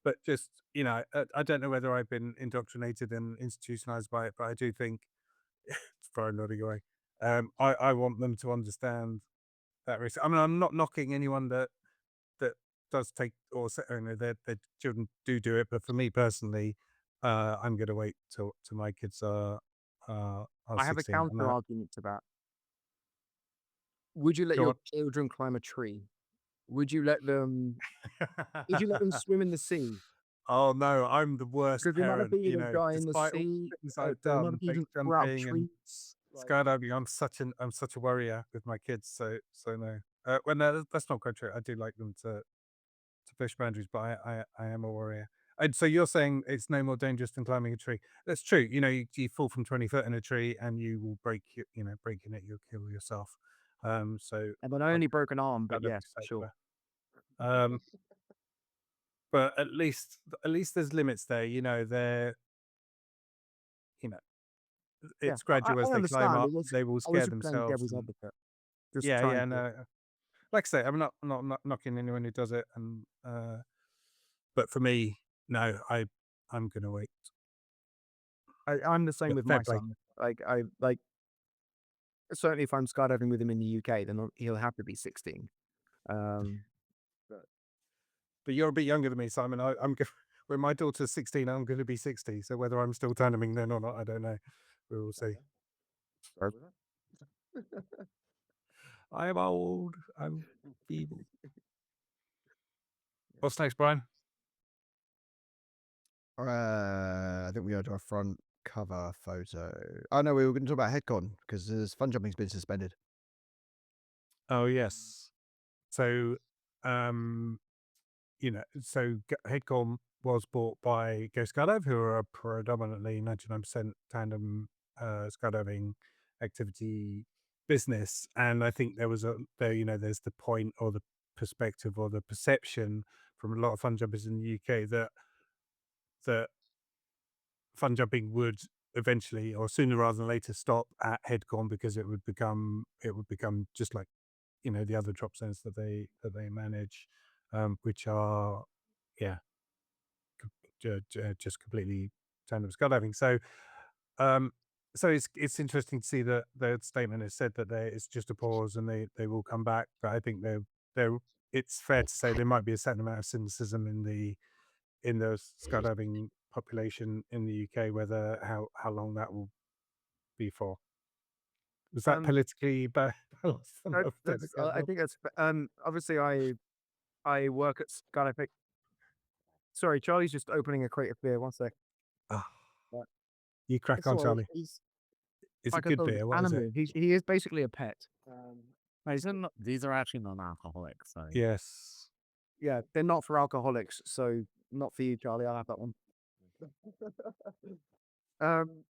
But just, I don't know whether I've been indoctrinated and institutionalized by it, but I do think it's very nodding away. I want them to understand that risk. I mean, I'm not knocking anyone that does take their children do it, but for me personally, I'm going to wait till my kids are I have a 16. counter argument to that. Would you let Go your children climb a tree? Would you let them? Would you let them on. swim in the sea? Oh no, I'm the worst Because the amount of parent. people that die in the Despite all sea, the things I've the amount done, of base people that throw out jumping and trees, like, skydiving, I'm such a worrier with my kids. So no. Well, no, that's not quite true. I do like them to push boundaries, but I am a warrior. And so you're saying it's no more dangerous than climbing a tree. That's true. You fall from 20 foot in a tree and you will break your neck, you'll kill yourself. So and not I only broken arm, try but to be yes, sure. safer. Um, but at least there's limits there. You know, Yeah, it's gradual as I they climb understand. up. They will I was scare just playing themselves. devil's And advocate, just yeah, trying yeah, to. no. Like I say, I'm not knocking anyone who does it, and but for me, no, I'm gonna wait. I'm the same But with fair my play. son. Like certainly if I'm skydiving with him in the UK, then he'll have to be 16. Um, But you're a bit younger than me, Simon. When my daughter's 16, I'm going to be 60. So whether I'm still tandeming then or not, I don't know. We will see. sorry. I am old. I'm feeble. What's next, Brian? I think we go to our front cover photo. Oh no, we were going to talk about Headcorn because fun jumping's been suspended. Oh yes. So, Headcorn was bought by Go Skydive, who are a predominantly 99% tandem skydiving activity business. And I think there's the point or the perspective or the perception from a lot of fun jumpers in the UK that fun jumping would eventually or sooner rather than later stop at Headcorn because it would become just like the other drop zones that they manage, which are yeah just completely tandem skydiving. Um, so it's interesting to see that the statement has said that it's just a pause and they will come back. But I think they're it's fair to say there might be a certain amount of cynicism in the skydiving population in the UK, whether how long that will be for. Was that Um, politically balanced enough? I think that's obviously I work at Skydive. Sorry, Charlie's just opening a crate of beer. One sec. Ah, Right. you crack It's on, all right. Charlie. He's Is it like a good dog beer? What is it? animal. He is basically a pet. Wait, these are actually non-alcoholic, so Yes. Yeah, they're not for alcoholics, so not for you, Charlie. I'll have that one.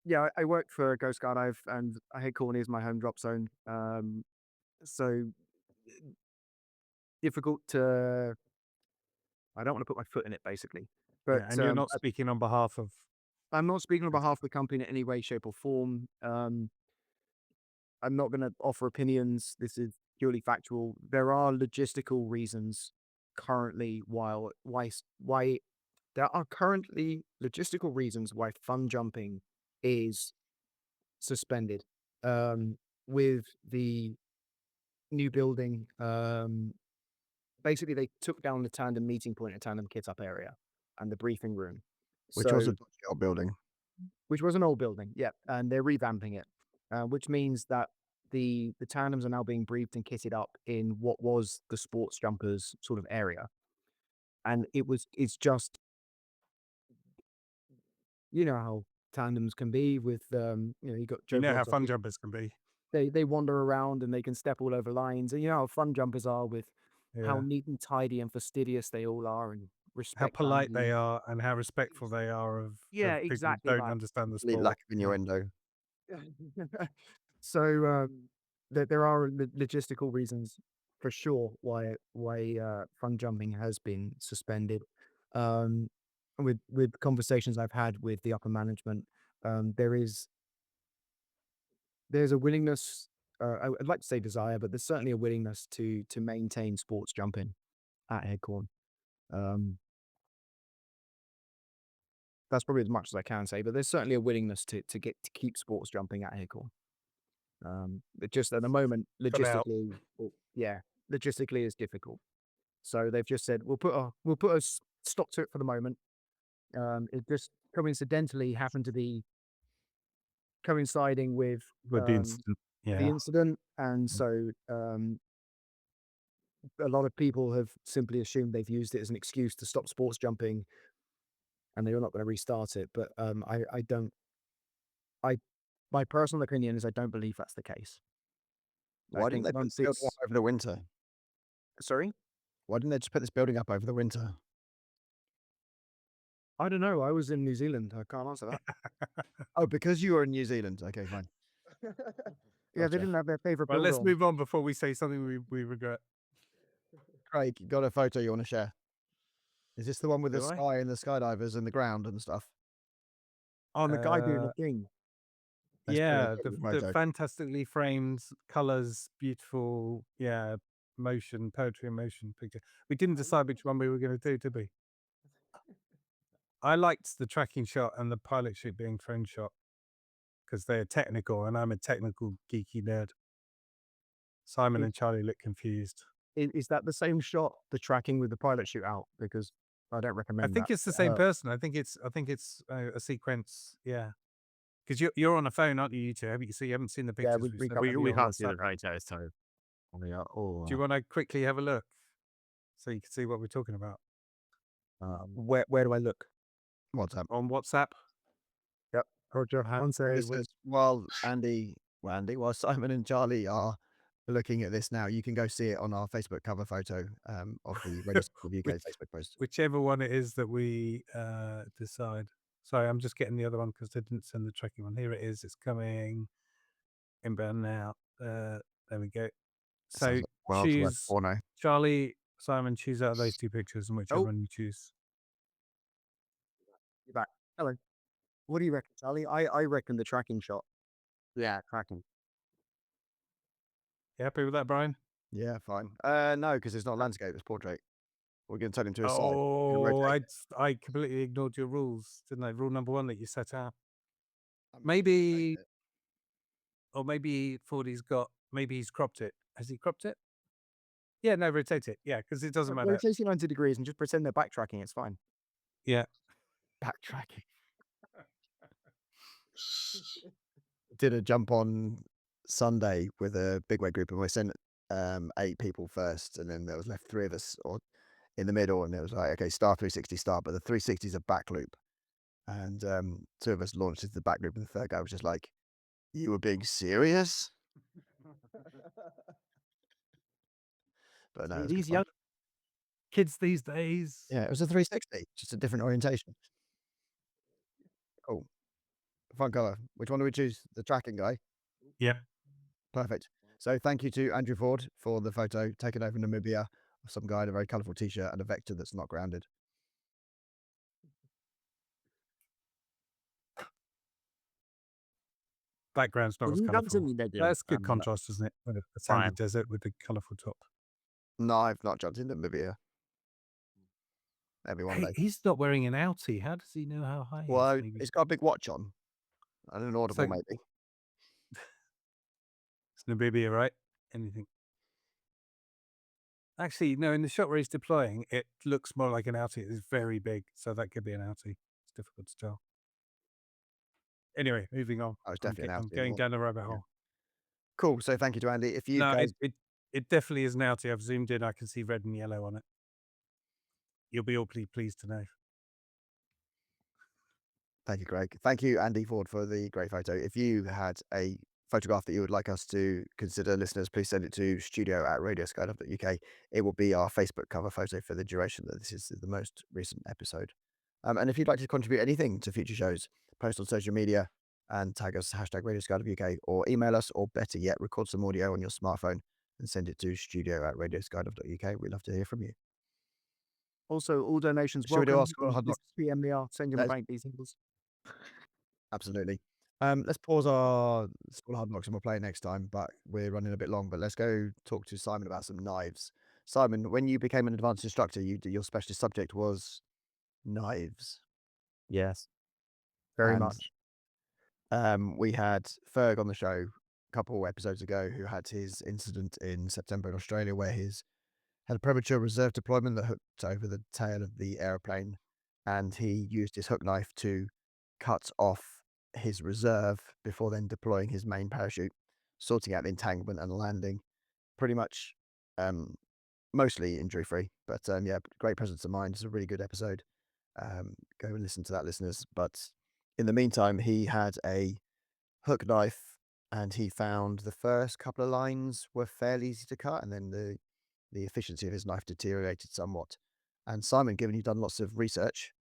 Yeah, I work for Go Skydive, and Headcorn is my home drop zone. So difficult to. I don't want to put my foot in it, basically. But Yeah, and you're not speaking on behalf of. I'm not speaking on behalf of the company in any way, shape, or form. I'm not going to offer opinions. This is purely factual. There are logistical reasons currently why there are currently logistical reasons why fun jumping is suspended. With the new building, basically they took down the tandem meeting point and tandem kit up area and the briefing room. Which was a So, dodgy old building. which was an old building, yeah, and they're revamping it, which means that the tandems are now being briefed and kitted up in what was the sports jumpers sort of area, and it's just you know how tandems can be with you got You Joe know how Bloggs. fun jumpers can be. They wander around and they can step all over lines, and you know how fun jumpers are with how Yeah. neat and tidy and fastidious they all are, and How respect polite they boundaries. are and how respectful they are of Yeah, people that exactly don't that. understand the Complete sport. lack of innuendo. So there are logistical reasons for sure why fun jumping has been suspended. Um, with conversations I've had with the upper management, there's a willingness. I'd like to say desire, but there's certainly a willingness to maintain sports jumping at Headcorn. Um, that's probably as much as I can say, but there's certainly a willingness to keep sports jumping at Headcorn. But just at the moment, For now. logistically is difficult. So they've just said we'll put a stop to it for the moment. It just coincidentally happened to be coinciding with With the incident. the Yeah. incident, and so a lot of people have simply assumed they've used it as an excuse to stop sports jumping, and they're not going to restart it. But I don't. My personal opinion is I don't believe that's the case. Why didn't they put this building up over the winter? Sorry? Why didn't they just put this building up over the winter? I don't know. I was in New Zealand. I can't answer that. Oh, because you were in New Zealand. Okay, fine. Yeah, Gotcha. they didn't have their favorite Well, builder let's on. move on before we say something we regret. Craig, you got a photo you want to share? Is this the one with the Do I? sky and the skydivers and the ground and stuff? Oh, and the guy doing Uh, the thing. That's Yeah, pretty good the photo. fantastically framed colors, beautiful, motion, poetry in motion picture. We didn't decide which one we were going to do, did we? I liked the tracking shot and the pilot chute being drone shot because they're technical and I'm a technical geeky nerd. Simon and Charlie look confused. Is that the same shot, the tracking with the pilot shoot out? Because I don't I recommend think that. it's the same person. I think it's a sequence. Yeah, because you're on a phone, aren't you? You two, so you haven't seen the Yeah, pictures. we sent can't- you We on can't see WhatsApp. the photos, so we are all. Do you want to quickly have a look so you can see what we're talking about where do I look? What's up? on WhatsApp? Yep. Roger. One second. This is while Simon and Charlie are looking at this now, you can go see it on our Facebook cover photo of the Register of UK Which- Facebook post. Whichever one it is that we decide. Sorry, I'm just getting the other one because they didn't send the tracking one. Here it is. It's coming inbound now. There we go. So Sounds like world's worst choose porno. Charlie, Simon, choose out of those two pictures and whichever Oh. one you choose. You're back. Hello. What do you reckon, Charlie? I reckon the tracking shot. Yeah, tracking. You happy with that, Brian? Yeah, fine. No, because it's not landscape, it's portrait. We're going to turn him to a side. Oh, rotate I completely ignored your rules, didn't I? Rule number 1 that you set out. I mean, Maybe, rotate or maybe Fordy's maybe he's cropped it. Has he cropped it? Yeah, no, rotate it. Yeah, because it doesn't matter. Rotate 90 degrees and just pretend they're backtracking. It's fine. Yeah. Backtracking. did a jump on Sunday with a big weight group, and we sent 8 people first, and then there was left 3 of us or in the middle, and it was like, okay, star 360 start, but the 360 is a back loop, and 2 of us launched into the back loop, and the third guy was just like, "You were being serious?" But no, it was good These fun. young Kids these days. Yeah, it was a 360, just a different orientation. Cool. Fun color. Which one do we choose? The tracking guy? Yeah. Perfect. So thank you to Andrew Ford for the photo taken over Namibia of some guy in a very colourful t-shirt and a vector that's not grounded. Background's not Can as you come to colourful. me, Ned? That's good contrast, isn't it? With a sandy Brian. desert with the colourful top. No, I've not jumped in Namibia. Maybe one Hey, day. he's not wearing an outie. How does he know how high he Well, is? Maybe it's got a big watch on. And an audible, So- maybe. it's Namibia, right? Anything. Actually, no, in the shot where he's deploying, it looks more like an outie. It's very big, so that could be an outie. It's difficult to tell. Anyway, moving on. Oh, it's I'm, definitely an I'm outie. going down the rabbit hole. Cool. So thank you to Andy. If you No, guys... it definitely is an outie. I've zoomed in. I can see red and yellow on it. You'll be all pleased to know. Thank you, Craig. Thank you, Andy Ford, for the great photo. If you had a photograph that you would like us to consider, listeners, please send it to studio@radioskydive.uk. It will be our Facebook cover photo for the duration that this is the most recent episode. And if you'd like to contribute anything to future shows, post on social media and tag us #RadioSkydiveUK, or email us, or better yet, record some audio on your smartphone and send it to studio@radioskydive.uk. We'd love to hear from you. Also, all donations Should we do our welcome. School of Hard Just Knocks? PM me, I'll send you my Let's- bank details. Absolutely. Let's pause our School of Hard Knocks and we'll play it next time, but we're running a bit long. But let's go talk to Simon about some knives. Simon, when you became an advanced instructor, your specialist subject was knives. Yes. Very And much. we had Ferg on the show a couple episodes ago who had his incident in September in Australia where his had a premature reserve deployment that hooked over the tail of the aeroplane, and he used his hook knife to cut off his reserve before then deploying his main parachute, sorting out the entanglement and landing. Pretty much, mostly injury free, but yeah, great presence of mind. It's a really good episode. Go and listen to that, listeners. But in the meantime, he had a hook knife, and he found the first couple of lines were fairly easy to cut, and then the efficiency of his knife deteriorated somewhat. And Simon, given you've done lots of research,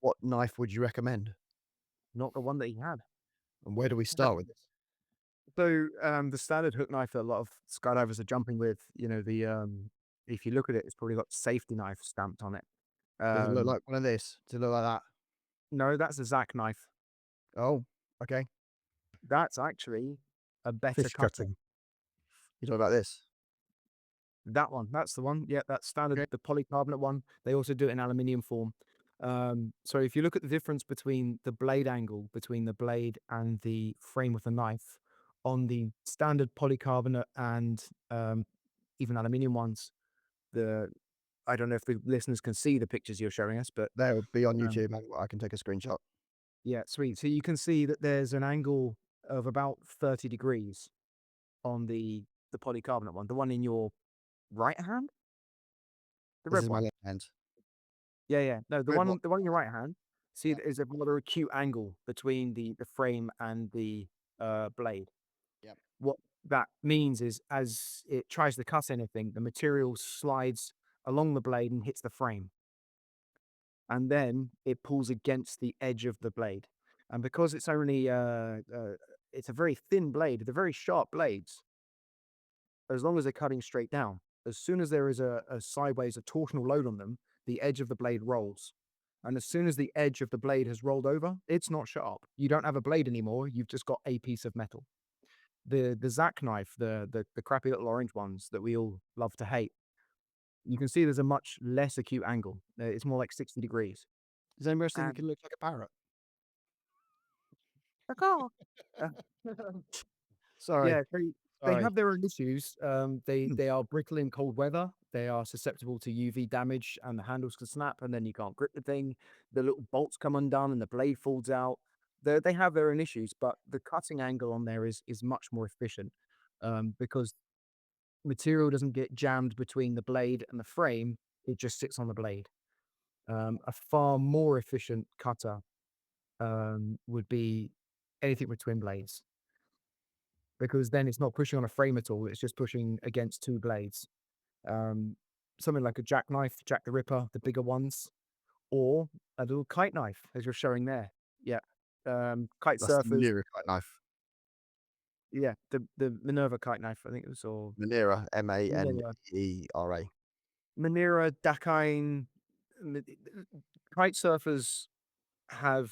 what knife would you recommend? Not the one that he had. And where do we start with this? So the standard hook knife that a lot of skydivers are jumping with, if you look at it, it's probably got safety knife stamped on it. Does it look like one of this? Does it look like that? No, that's a Zac knife. Oh, okay. That's actually a better Fish cutter. cutting. You talk about this? That one, that's the one. Yeah, that's standard, Okay. the polycarbonate one. They also do it in aluminium form. So if you look at the difference between the blade angle between the blade and the frame of the knife on the standard polycarbonate and even aluminium ones, I don't know if the listeners can see the pictures you're showing us, but They'll be on Um, YouTube, and I can take a screenshot. yeah, sweet. So you can see that there's an angle of about 30 degrees on the polycarbonate one, the one in your right hand, the This red is my one. left hand. Yeah. No, the Red one, one. the one in your right hand. See, Yeah. there's a rather acute angle between the frame and the blade. Yep. What that means is, as it tries to cut anything, the material slides along the blade and hits the frame, and then it pulls against the edge of the blade. And because it's only it's a very thin blade, they're very sharp blades. As long as they're cutting straight down, as soon as there is a sideways, a torsional load on them, the edge of the blade rolls. And as soon as the edge of the blade has rolled over, it's not sharp. You don't have a blade anymore. You've just got a piece of metal. The Zac knife, the crappy little orange ones that we all love to hate, you can see there's a much less acute angle. It's more like 60 degrees. Is anybody else think it And can look like a parrot? Uh, Sorry. yeah, they Sorry. have their own issues. They Hmm. they are brittle in cold weather. They are susceptible to UV damage, and the handles can snap, and then you can't grip the thing. The little bolts come undone, and the blade falls out. They have their own issues, but the cutting angle on there is much more efficient, because material doesn't get jammed between the blade and the frame. It just sits on the blade. A far more efficient cutter would be anything with twin blades, because then it's not pushing on a frame at all. It's just pushing against two blades. Um, Something like a jackknife, Jack the Ripper, the bigger ones, or a little kite knife, as you're showing there. Yeah. Kite That's the surfers. Manera kite knife. Yeah. The Minerva kite knife, I think it was, or Manera, Manera, Manera. Manera, Dakine. Kite surfers have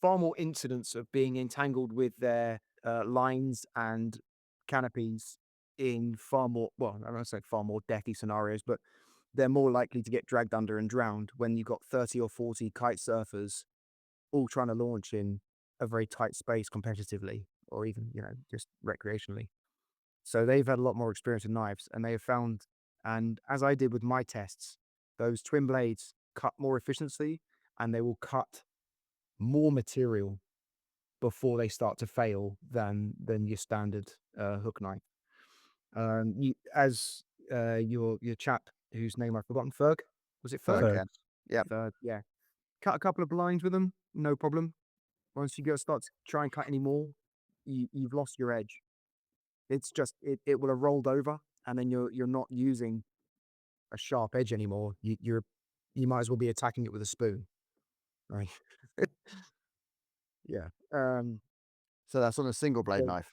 far more incidents of being entangled with their lines and canopies in far more, well, I won't say far more deathy scenarios, but they're more likely to get dragged under and drowned when you've got 30 or 40 kite surfers all trying to launch in a very tight space competitively, or even, just recreationally. So they've had a lot more experience with knives, and they have found, and as I did with my tests, those twin blades cut more efficiently, and they will cut more material before they start to fail than your standard hook knife. As your chap whose name I've forgotten, Ferg, was it Ferg? Ferg, Ferg. yeah. Yep. Ferg, yeah. cut a couple of blinds with them, no problem. Once you go start to try and cut any more, you've lost your edge. It's just it will have rolled over, and then you're not using a sharp edge anymore. You might as well be attacking it with a spoon, right? Yeah. So that's on a single blade So knife.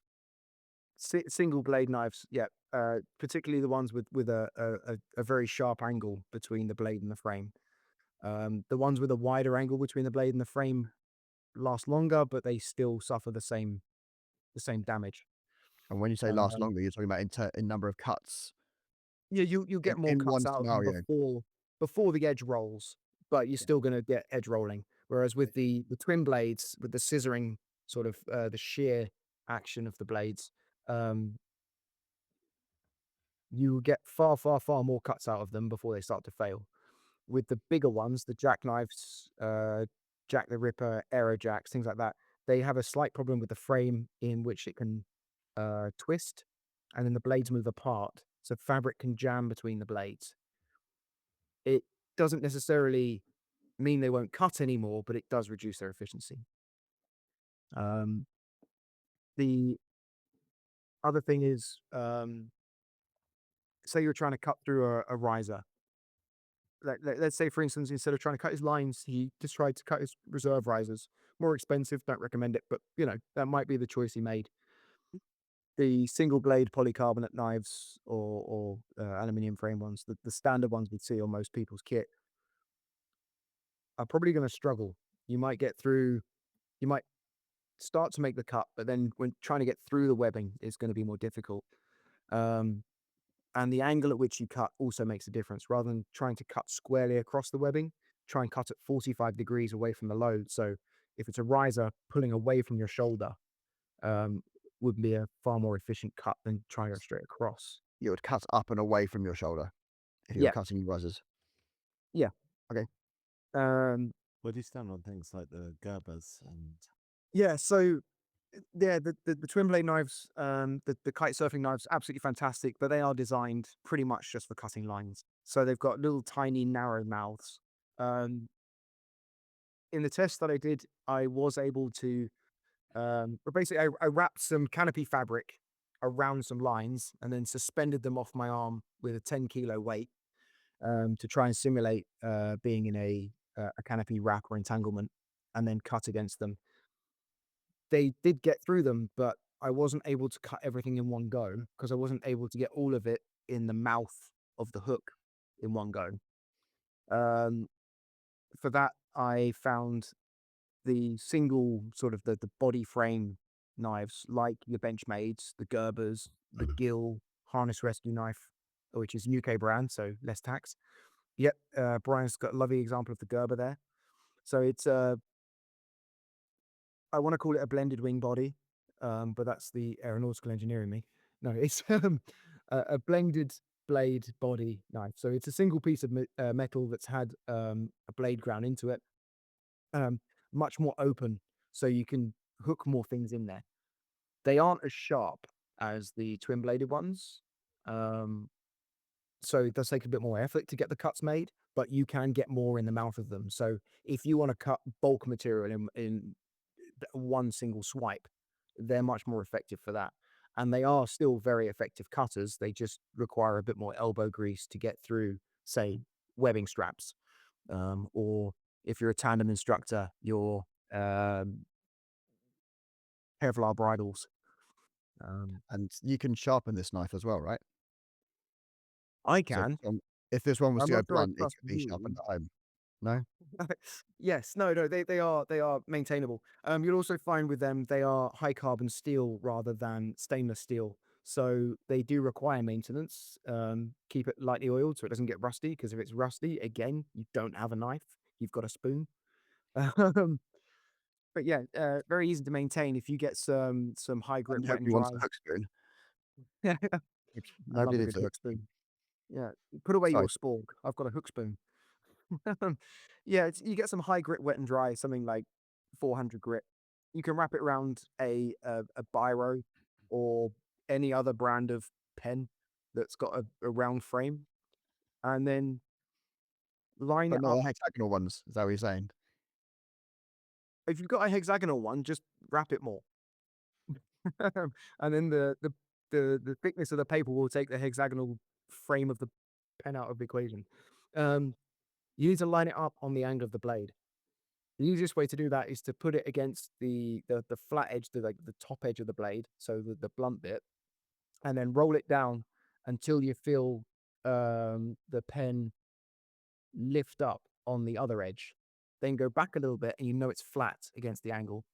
single blade knives, yeah. Particularly the ones with a very sharp angle between the blade and the frame. The ones with a wider angle between the blade and the frame last longer, but they still suffer the same damage. And when you say last Um, longer, you're talking about in number of cuts yeah, you get more in one cuts out of them scenario. before the edge rolls, but you're Yeah. still going to get edge rolling. Whereas with the twin blades, with the scissoring sort of the shear action of the blades, um, you get far, far, far more cuts out of them before they start to fail. With the bigger ones, the jackknives, Jack the Ripper, Aerojacks, things like that, they have a slight problem with the frame in which it can twist, and then the blades move apart, so fabric can jam between the blades. It doesn't necessarily mean they won't cut anymore, but it does reduce their efficiency. The other thing is, say you're trying to cut through a riser. Let's say, for instance, instead of trying to cut his lines, he just tried to cut his reserve risers. More expensive, don't recommend it, but that might be the choice he made. The single blade polycarbonate knives or aluminium frame ones, the standard ones we see on most people's kit, are probably going to struggle. You might get through, you might start to make the cut, but then when trying to get through the webbing is going to be more difficult. And the angle at which you cut also makes a difference. Rather than trying to cut squarely across the webbing, try and cut at 45 degrees away from the load. So if it's a riser, pulling away from your shoulder um, would be a far more efficient cut than trying to go straight across. You would cut up and away from your shoulder if you were Yeah, cutting your risers. yeah. Okay. Where do you stand on things like the Gerbers and Yeah, so yeah, the twin blade knives, the kite surfing knives, absolutely fantastic, but they are designed pretty much just for cutting lines. So they've got little tiny narrow mouths. Um, in the test that I did, I was able to, but basically, I wrapped some canopy fabric around some lines and then suspended them off my arm with a 10-kilo weight to try and simulate being in a canopy wrap or entanglement, and then cut against them. They did get through them, but I wasn't able to cut everything in one go because I wasn't able to get all of it in the mouth of the hook in one go. Um, for that, I found the single sort of the body frame knives like your Benchmades, the Gerbers, the Gill harness rescue knife, which is UK brand, so less tax. Yep, Brian's got a lovely example of the Gerber there. So it's I want to call it a blended wing body, but that's the aeronautical engineering me. No, it's a blended blade body knife. So it's a single piece of metal that's had a blade ground into it, um, much more open, so you can hook more things in there. They aren't as sharp as the twin bladed ones, um, so it does take a bit more effort to get the cuts made, but you can get more in the mouth of them. So if you want to cut bulk material in one single swipe, they're much more effective for that. And they are still very effective cutters. They just require a bit more elbow grease to get through, say, webbing straps. Or if you're a tandem instructor, your Kevlar bridles. And you can sharpen this knife as well, right? I So can. if this one was I'm to go not sure I blunt, it trust could be you. sharpened at home. No? Yes, no, they are maintainable. You'll also find with them they are high carbon steel rather than stainless steel, so they do require maintenance. Keep it lightly oiled so it doesn't get rusty. Because if it's rusty, again, you don't have a knife; you've got a spoon. Um, but yeah, very easy to maintain if you get some high grit And wet and nobody wants dry. a hook spoon. Love Nobody a needs good a hook hook spoon. spoon. Yeah, put away Sorry. your spork. I've got a hook spoon. Yeah, you get some high grit, wet and dry, something like 400 grit. You can wrap it around a biro or any other brand of pen that's got a round frame, and then line But it not up. the hexagonal ones, is that what you're saying? if you've got a hexagonal one, just wrap it more. And then the thickness of the paper will take the hexagonal frame of the pen out of the equation. You need to line it up on the angle of the blade. The easiest way to do that is to put it against the flat edge, the top edge of the blade, so the blunt bit, and then roll it down until you feel the pen lift up on the other edge. Then go back a little bit and you know it's flat against the angle.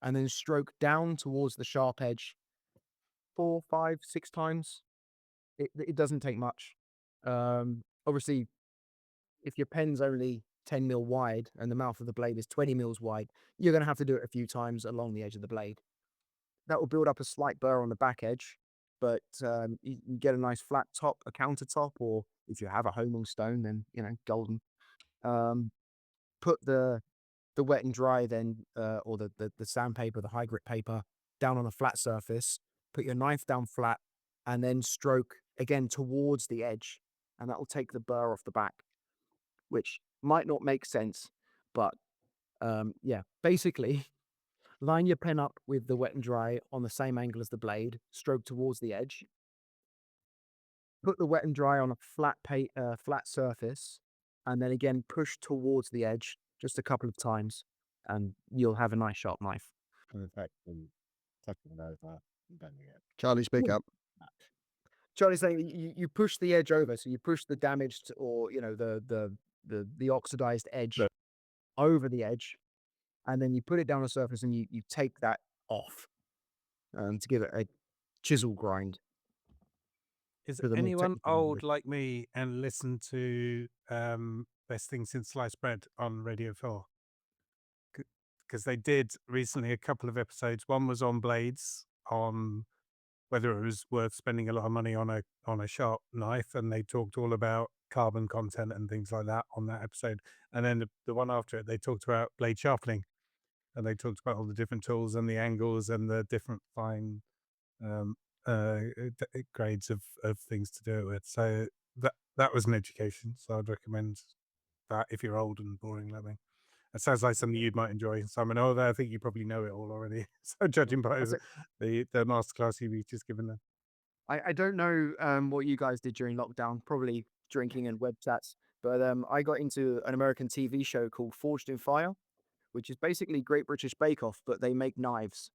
And then stroke down towards the sharp edge 4, 5, 6 times. It doesn't take much. Obviously, if your pen's only 10 mil wide and the mouth of the blade is 20 mils wide, you're going to have to do it a few times along the edge of the blade. That will build up a slight burr on the back edge, but you can get a nice flat top, a countertop, or if you have a homing stone, then, golden. Put the wet and dry then, or the sandpaper, the high grit paper, down on a flat surface. Put your knife down flat, and then stroke again towards the edge, and that will take the burr off the back, which might not make sense, but yeah, basically, line your pen up with the wet and dry on the same angle as the blade, stroke towards the edge. Put the wet and dry on a flat surface, and then again push towards the edge just a couple of times, and you'll have a nice sharp knife. In fact, touching it over and bending it. Charlie, speak up. Charlie's saying you push the edge over, so you push the damaged or the oxidized edge over the edge, and then you put it down on the surface and you take that off to give it a chisel grind. Is For the more anyone technical old knowledge. like me and listen to Best Thing Since Sliced Bread on Radio 4? Because they did recently a couple of episodes. One was on blades, on whether it was worth spending a lot of money on a sharp knife, and they talked all about carbon content and things like that on that episode. And then the one after it, they talked about blade sharpening, and they talked about all the different tools and the angles and the different fine grades of things to do it with. So that was an education. So I'd recommend that if you're old and boring like me. It sounds like something you might enjoy, Simon. Although I think you probably know it all already. So judging by That's it. the masterclass you've just given them. I don't know what you guys did during lockdown, probably drinking and web chats, but I got into an American TV show called Forged in Fire, which is basically Great British Bake Off, but they make knives.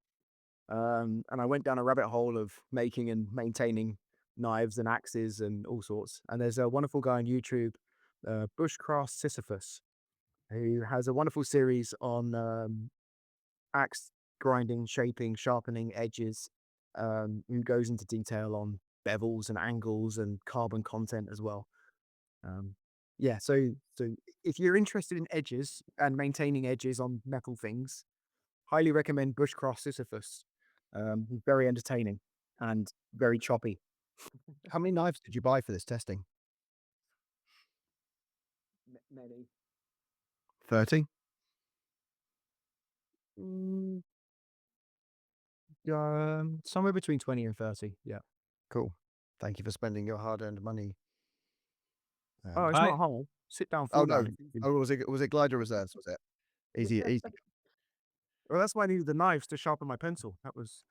And I went down a rabbit hole of making and maintaining knives and axes and all sorts. And there's a wonderful guy on YouTube, Bushcraft Sisyphus, who has a wonderful series on axe grinding, shaping, sharpening edges, who goes into detail on bevels and angles and carbon content as well. Yeah, so if you're interested in edges and maintaining edges on metal things, highly recommend Bushcraft Sisyphus. He's very entertaining and very choppy. How many knives did you buy for this testing? Many. 30? Somewhere between 20 and 30. Yeah. Cool. Thank you for spending your hard-earned money. Oh, it's not hard. Sit down. Fall Oh, no. down. Oh, was it glider reserves, was it? Easy. Well, that's why I needed the knives to sharpen my pencil. That was.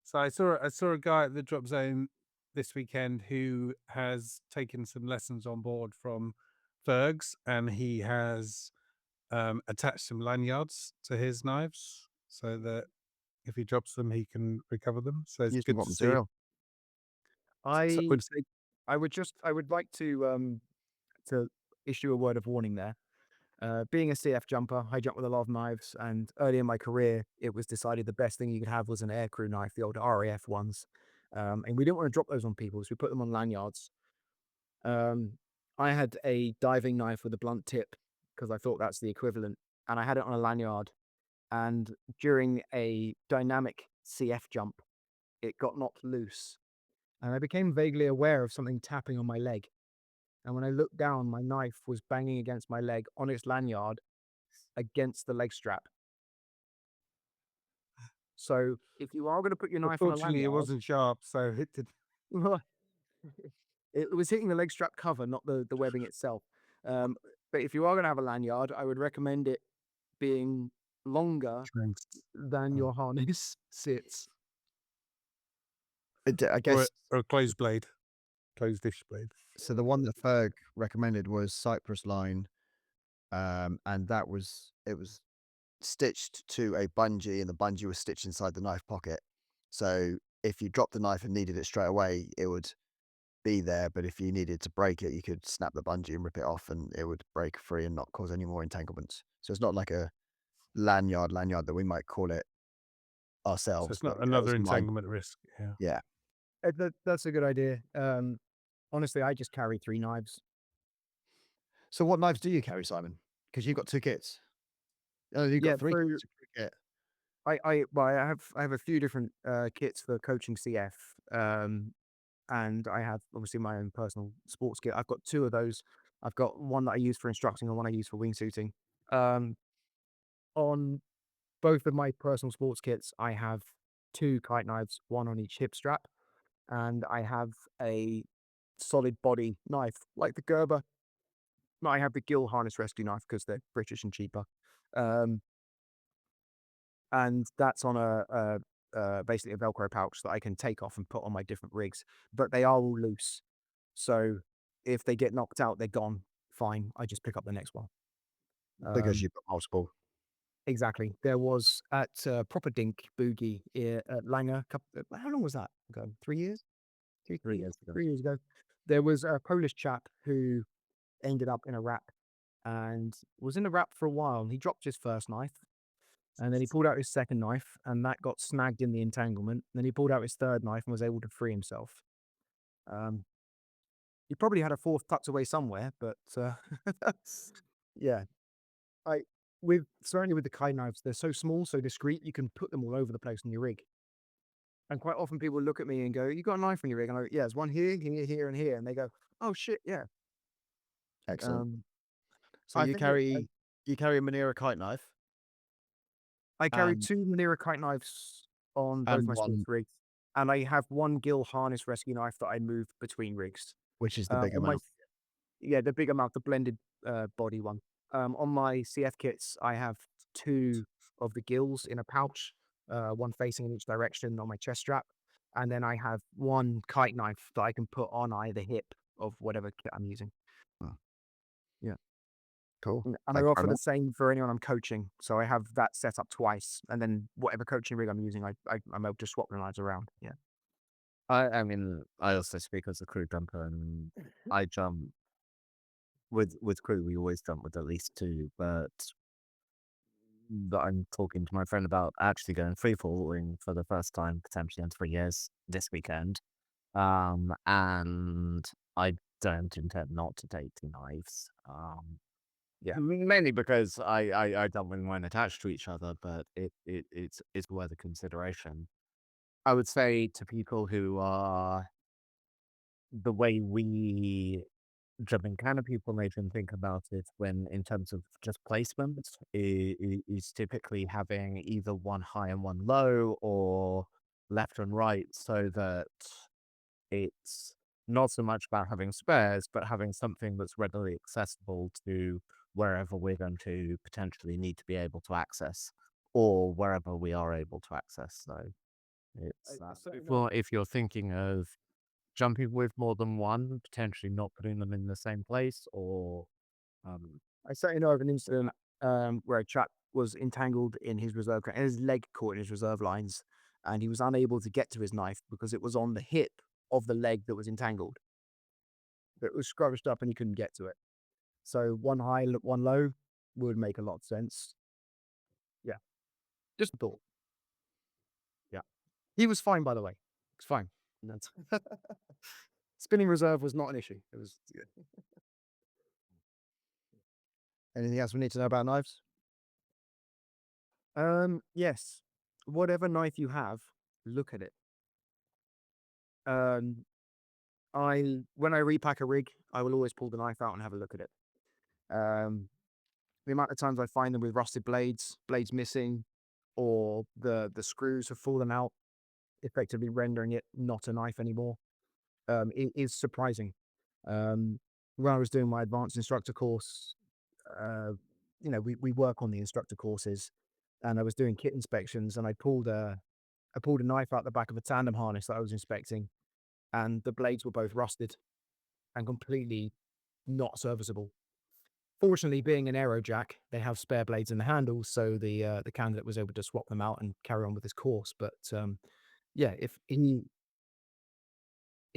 So I saw a guy at the drop zone this weekend who has taken some lessons on board from Fergs, and he has attached some lanyards to his knives so that if he drops them, he can recover them. So it's Using good what to see. material? I would like to issue a word of warning there. Being a CF jumper, I jump with a lot of knives, and early in my career, it was decided the best thing you could have was an aircrew knife, the old RAF ones. And we didn't want to drop those on people, so we put them on lanyards. I had a diving knife with a blunt tip because I thought that's the equivalent, and I had it on a lanyard. And during a dynamic CF jump, it got knocked loose, and I became vaguely aware of something tapping on my leg. And when I looked down, my knife was banging against my leg on its lanyard against the leg strap. So if you are going to put your knife on a Unfortunately, it lanyard, wasn't sharp, so it did. it was hitting the leg strap cover, not the webbing itself. But if you are going to have a lanyard, I would recommend it being longer Strength. than Oh. your harness sits. I Or guess a closed blade, closed-ish blade. so. The one that Ferg recommended was Cypress line, and it was stitched to a bungee, and the bungee was stitched inside the knife pocket. So if you dropped the knife and needed it straight away, it would be there. But if you needed to break it, you could snap the bungee and rip it off, and it would break free and not cause any more entanglements. So it's not like a lanyard that we might call it So ourselves. it's not but, you know, another it's mine. entanglement risk. Yeah. Yeah. That's a good idea. Honestly, I just carry 3 knives. So what knives do you carry, Simon? Because you've got 2 kits. Oh, you've Yeah, got 3 for kits. Kit. well, I have a few different kits for coaching CF, and I have obviously my own personal sports kit. I've got 2 of those. I've got one that I use for instructing and one I use for wingsuiting. On both of my personal sports kits, I have 2 kite knives, one on each hip strap, and I have a solid body knife like the Gerber. I have the Gill harness rescue knife because they're British and cheaper. Um, and that's on basically a Velcro pouch that I can take off and put on my different rigs, but they are all loose. So if they get knocked out, they're gone. Fine. I just pick up the next one. Because you've got multiple. Exactly. There was at Proper Dink Boogie at Langer. How long was that ago? 3 years? 3 years ago. 3 years ago. There was a Polish chap who ended up in a wrap and was in the wrap for a while. And he dropped his first knife, and then he pulled out his second knife, and that got snagged in the entanglement. Then he pulled out his third knife and was able to free himself. He probably had a fourth tucked away somewhere, but yeah. Certainly with the kite knives, they're so small, so discreet, you can put them all over the place in your rig. And quite often people look at me and go, "You got a knife in your rig?" And I go, "Yeah, there's one here, here, and here." And they go, "Oh shit, yeah." Excellent. So I you think carry a Manera kite knife I carry and 2 Manera kite knives on both and my sports one, rigs, and I have 1 Gill harness rescue knife that I move between rigs. which is the big On my amount. the big amount, the blended body one. On my CF kits, I have 2 of the Gills in a pouch, one facing in each direction on my chest strap, and then I have 1 kite knife that I can put on either hip of whatever kit I'm using. Oh. Yeah. Cool. And I Thank you offer very the much. same for anyone I'm coaching, so I have that set up twice, and then whatever coaching rig I'm using, I'm able to swap the knives around. Yeah. I mean, I also speak as a crew jumper, and I jump with crew. We always jump with at least 2, but I'm talking to my friend about actually going free falling for the first time potentially in 3 years this weekend. And I don't intend not to take 2 knives. Yeah. Mainly because I don't really want attached to each other, but it's worth a consideration. I would say to people who are the way we jumping canopy formation think about it when in terms of just placement is typically having either one high and one low or left and right so that it's not so much about having spares, but having something that's readily accessible to wherever we're going to potentially need to be able to access or wherever we are able to access. So it's well, if you're thinking of jumping with more than one, potentially not putting them in the same place, or I certainly know of an incident where a chap was entangled in his reserve, and his leg caught in his reserve lines, and he was unable to get to his knife because it was on the hip of the leg that was entangled. It was scrunched up and he couldn't get to it. So one high, one low would make a lot of sense. Yeah. Just a thought. Yeah. He was fine, by the way. It's fine. Spinning reserve was not an issue. It was good. Anything else we need to know about knives? Yes. Whatever knife you have, look at it. When I repack a rig, I will always pull the knife out and have a look at it. The amount of times I find them with rusted blades missing, or the screws have fallen out, effectively rendering it not a knife anymore, it is surprising. When I was doing my advanced instructor course, we work on the instructor courses, and I was doing kit inspections, and I pulled a knife out the back of a tandem harness that I was inspecting, and the blades were both rusted and completely not serviceable. Fortunately, being an aero jack, they have spare blades in the handles, so the candidate was able to swap them out and carry on with his course. But yeah, if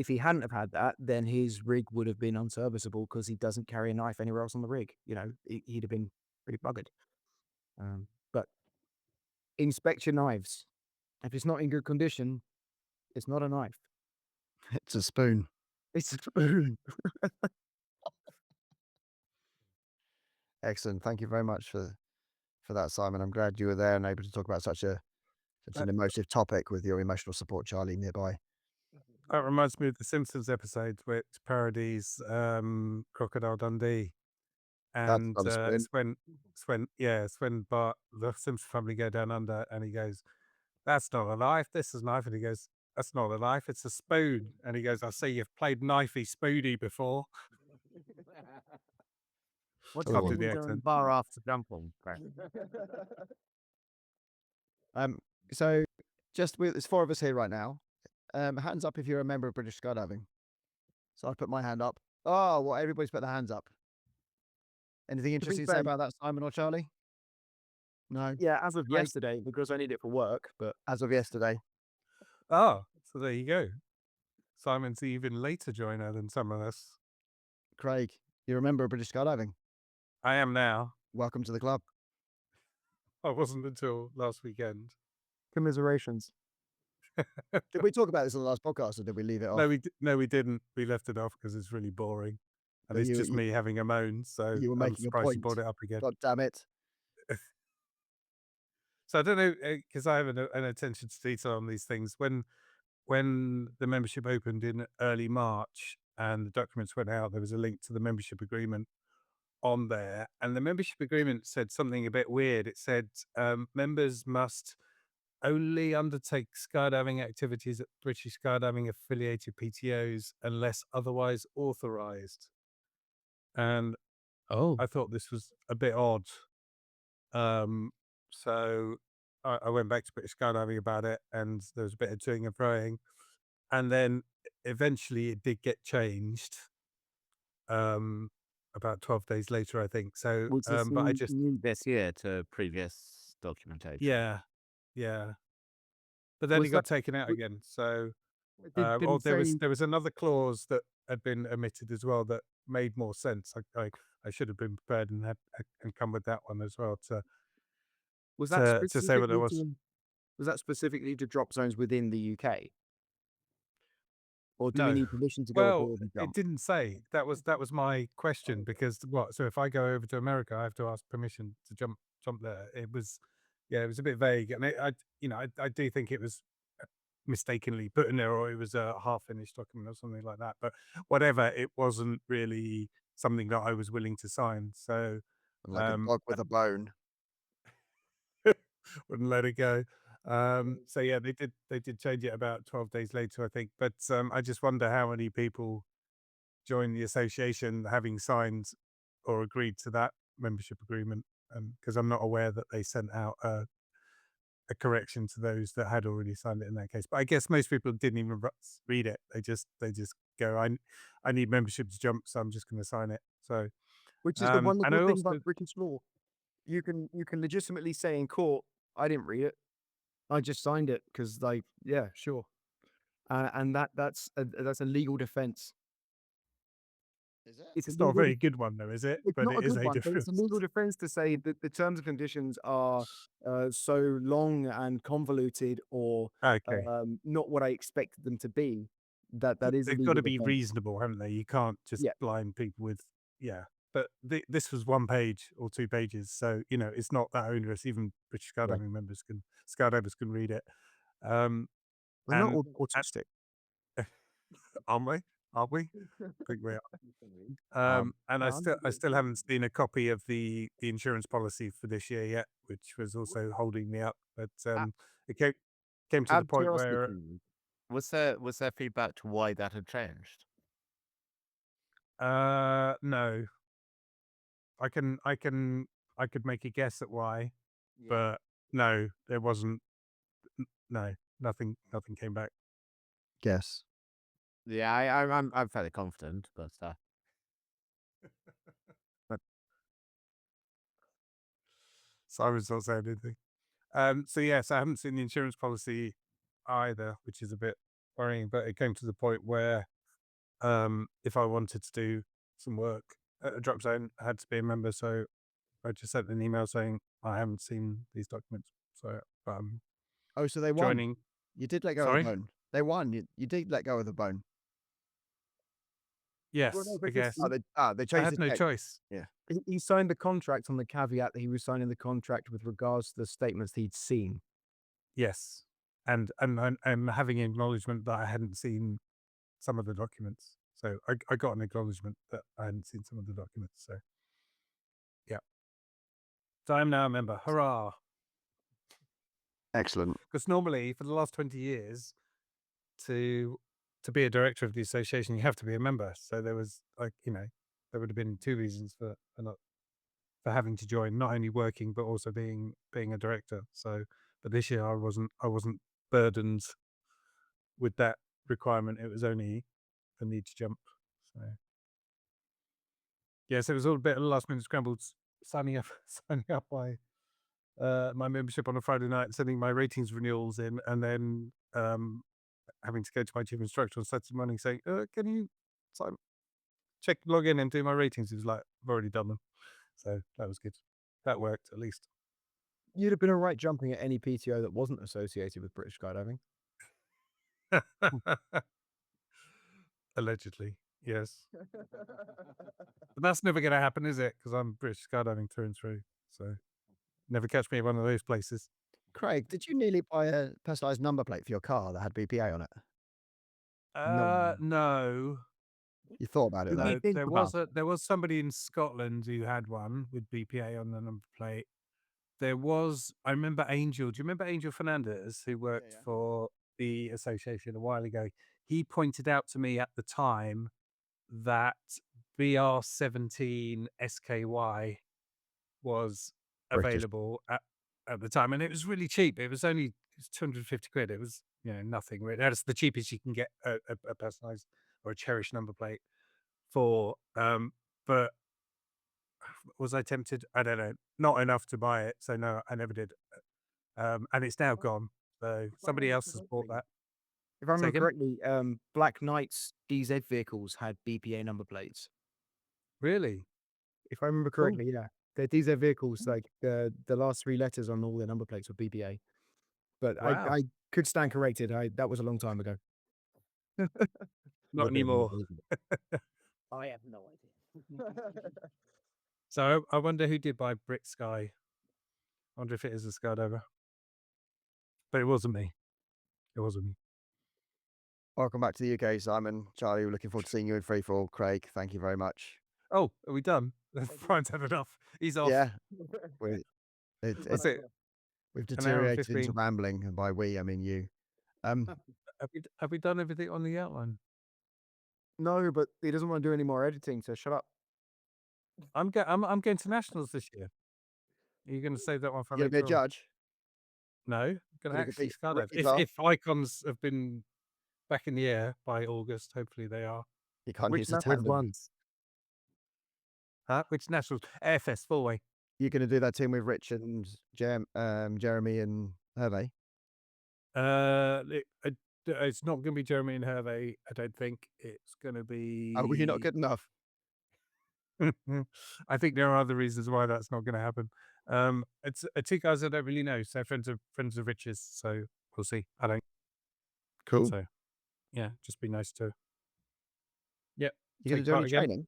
he hadn't have had that, then his rig would have been unserviceable because he doesn't carry a knife anywhere else on the rig. He'd have been pretty buggered. But inspect your knives. If it's not in good condition, it's not a knife. It's a spoon. It's a spoon. Excellent. Thank you very much for that, Simon. I'm glad you were there and able to talk about such an emotive topic with your emotional support Charlie nearby. That reminds me of the Simpsons episode which parodies Crocodile Dundee. And not a spoon. it's when Bart, the Simpson family, go down under, and he goes, "That's not a knife. This is a knife." And he goes, "That's not a knife. It's a spoon." And he goes, "I see you've played knifey spoony before." What Can't Oh. do the doing accent. bar after jumping? So there's 4 of us here right now. Hands up if you're a member of British Skydiving. So I put my hand up. Oh, well, everybody's put their hands up. Anything interesting to say fair- about that, Simon or Charlie? No, Yeah, as of yesterday, because I need it for work. But as of yesterday. Oh, so there you go. Simon's even later joiner than some of us. Craig, you're a member of British Skydiving. I am now. Welcome to the club. I wasn't until last weekend. commiserations. Did we talk about this on the last podcast, or did we leave it off? No, we didn't. We left it off because it's really boring, and But it's you- just you- me having a moan. So you were I'm making a surprised you point. brought it up again. God damn it. So I don't know, because I have an attention to detail on these things. When the membership opened in early March and the documents went out, there was a link to the membership agreement on there, and the membership agreement said something a bit weird. It said members must only undertake skydiving activities at British Skydiving affiliated PTOs unless otherwise authorized. And Oh, I thought this was a bit odd. So I went back to British Skydiving about it, and there was a bit of toing and froing, and then eventually it did get changed. About 12 days later, I think. So, Was this but I just new this year to previous documentation? yeah. But then Was it got that- taken out w- again. So, did oh, it say- there was another clause that had been omitted as well that made more sense. I should have been prepared and come with that one as well to was that to say what it specifically was. was that specifically to drop zones within the UK? Or do No. we need permission to go Well, abroad and it jump? didn't say. That was my question, because what? So if I go over to America, I have to ask permission to jump there. It was a bit vague, and I do think it was mistakenly put in there, or it was a half finished document or something like that. But whatever, it wasn't really something that I was willing to sign. So Like a dog with a bone. wouldn't let it go. So yeah, they did change it about 12 days later, I think. But I just wonder how many people joined the association having signed or agreed to that membership agreement, because I'm not aware that they sent out a correction to those that had already signed it in that case. But I guess most people didn't even read it. They just go, I need membership to jump, so I'm just going to sign it. So Which is the and I wonderful thing also- about British law. You can legitimately say in court, I didn't read it. I just signed it because, like, yeah, sure. And that's a legal defense. Is it? it's not a very good one though, is it? It's But not it a is good a one, but it's a difference. legal defense to say that the terms and conditions are so long and convoluted, or Okay. not what I expected them to be. That is a They've legal got to be defense. reasonable, haven't they? You can't just Yeah. blind people with But this was 1 page or 2 pages, so it's not that onerous. Even British skydiving skydivers can read it. We're not and- all autistic. Aren't we? Aren't we? I think we are. And I still haven't seen a copy of the insurance policy for this year yet, which was also holding me up. But it came to the point where Was there feedback to why that had changed? no, I can I could make a guess at why, but no, there wasn't. No, nothing came back. Guess. Yeah, I'm fairly confident, but Simon's not saying anything. So yes, I haven't seen the insurance policy either, which is a bit worrying. But it came to the point where, if I wanted to do some work at a drop zone, I had to be a member. So I just sent an email saying I haven't seen these documents. So Oh, so they won. joining. You did let go of Sorry? the bone. They won. You did let go of the bone. Yes, Well, no, I because guess he- They I changed had the no text. choice. he signed the contract on the caveat that he was signing the contract with regards to the statements he'd seen. Yes, and I'm having acknowledgement that I hadn't seen some of the documents. So I got an acknowledgement that I hadn't seen some of the documents. So yeah, so I'm now a member. Hurrah! Excellent. Because normally for the last 20 years, to be a director of the association, you have to be a member. So there was there would have been two reasons for not for having to join, not only working but also being a director. So, but this year I wasn't burdened with that requirement. It was only a need to jump. So yes, it was all a bit of a last minute scramble. Signing up my my membership on a Friday night, sending my ratings renewals in, and then having to go to my chief instructor on Saturday morning saying, "Can you log in and do my ratings?" He was like, "I've already done them," so that was good. That worked at least. You'd have been all right jumping at any PTO that wasn't associated with British skydiving. Allegedly, yes, but that's never going to happen, is it? Because I'm British skydiving through and through. So never catch me at one of those places. Craig, did you nearly buy a personalised number plate for your car that had BPA on it? No. You thought about it though. No, think about there was somebody in Scotland who had one with BPA on the number plate. There was, I remember Angel. Do you remember Angel Fernandez, who worked yeah. for the association a while ago? He pointed out to me at the time that BR17 SKY was British. available at the time, and it was really cheap. It was 250 quid. It was nothing. That's the cheapest you can get a personalized or a cherished number plate for. But was I tempted? I don't know. Not enough to buy it, so no, I never did. And it's now gone. So somebody else has bought that. If I Say remember again? correctly, Black Knight's DZ vehicles had BPA number plates. Really? If I remember Cool. correctly, yeah. Their DZ vehicles, like the last three letters on all their number plates were BPA. But Wow. I could stand corrected. That was a long time ago. Not anymore. I have no idea. So I wonder who did buy Brit Sky. I wonder if it is a skydiver. But it wasn't me. It wasn't me. Welcome back to the UK, Simon. Charlie, we're looking forward to seeing you in freefall. Craig, thank you very much. Oh, are we done? Brian's had enough. He's off. Yeah, we, That's it. we've An hour and deteriorated into 15. rambling, and by we, I mean you. Have we done everything on the outline? No, but he doesn't want to do any more editing, so shut up. I'm going to nationals this year. Are you going to save that one for You're going to be later a on? judge? No, I'm going to Gonna actually compete for skydive. rookies, are? If icons have been back in the air by August, hopefully they are. You can't Which use a nationals? which tandem. ones? Huh? Which nationals? AFS full way. You're going to do that team with Rich and Jeremy and Hervé? It's not going to be Jeremy and Hervé. I don't think it's going to be. Oh, were you not good enough? I think there are other reasons why that's not going to happen. It's two guys I don't really know. So friends of Rich's. So we'll see. I don't. Cool. So yeah, just be nice to. Yeah. You're going take to do part any again.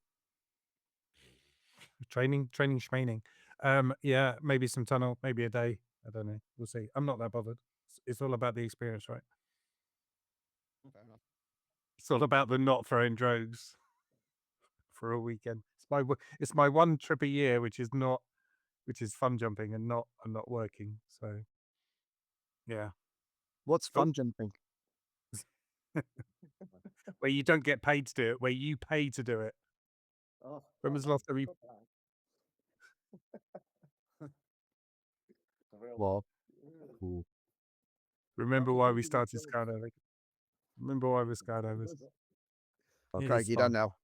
training? Training, schmaining. Yeah, maybe some tunnel, maybe a day. I don't know. We'll see. I'm not that bothered. It's all about the experience, right? Fair enough. It's all about the not throwing drogues for a weekend. It's my one trip a year, which is fun jumping and not working. So yeah, What's Oh. fun jumping? where you don't get paid to do it, where you pay to do it. Oh, When was the last time you? Well, cool. Remember why we started skydiving. Remember why we're skydivers. Oh, It Craig, is you fun. done now?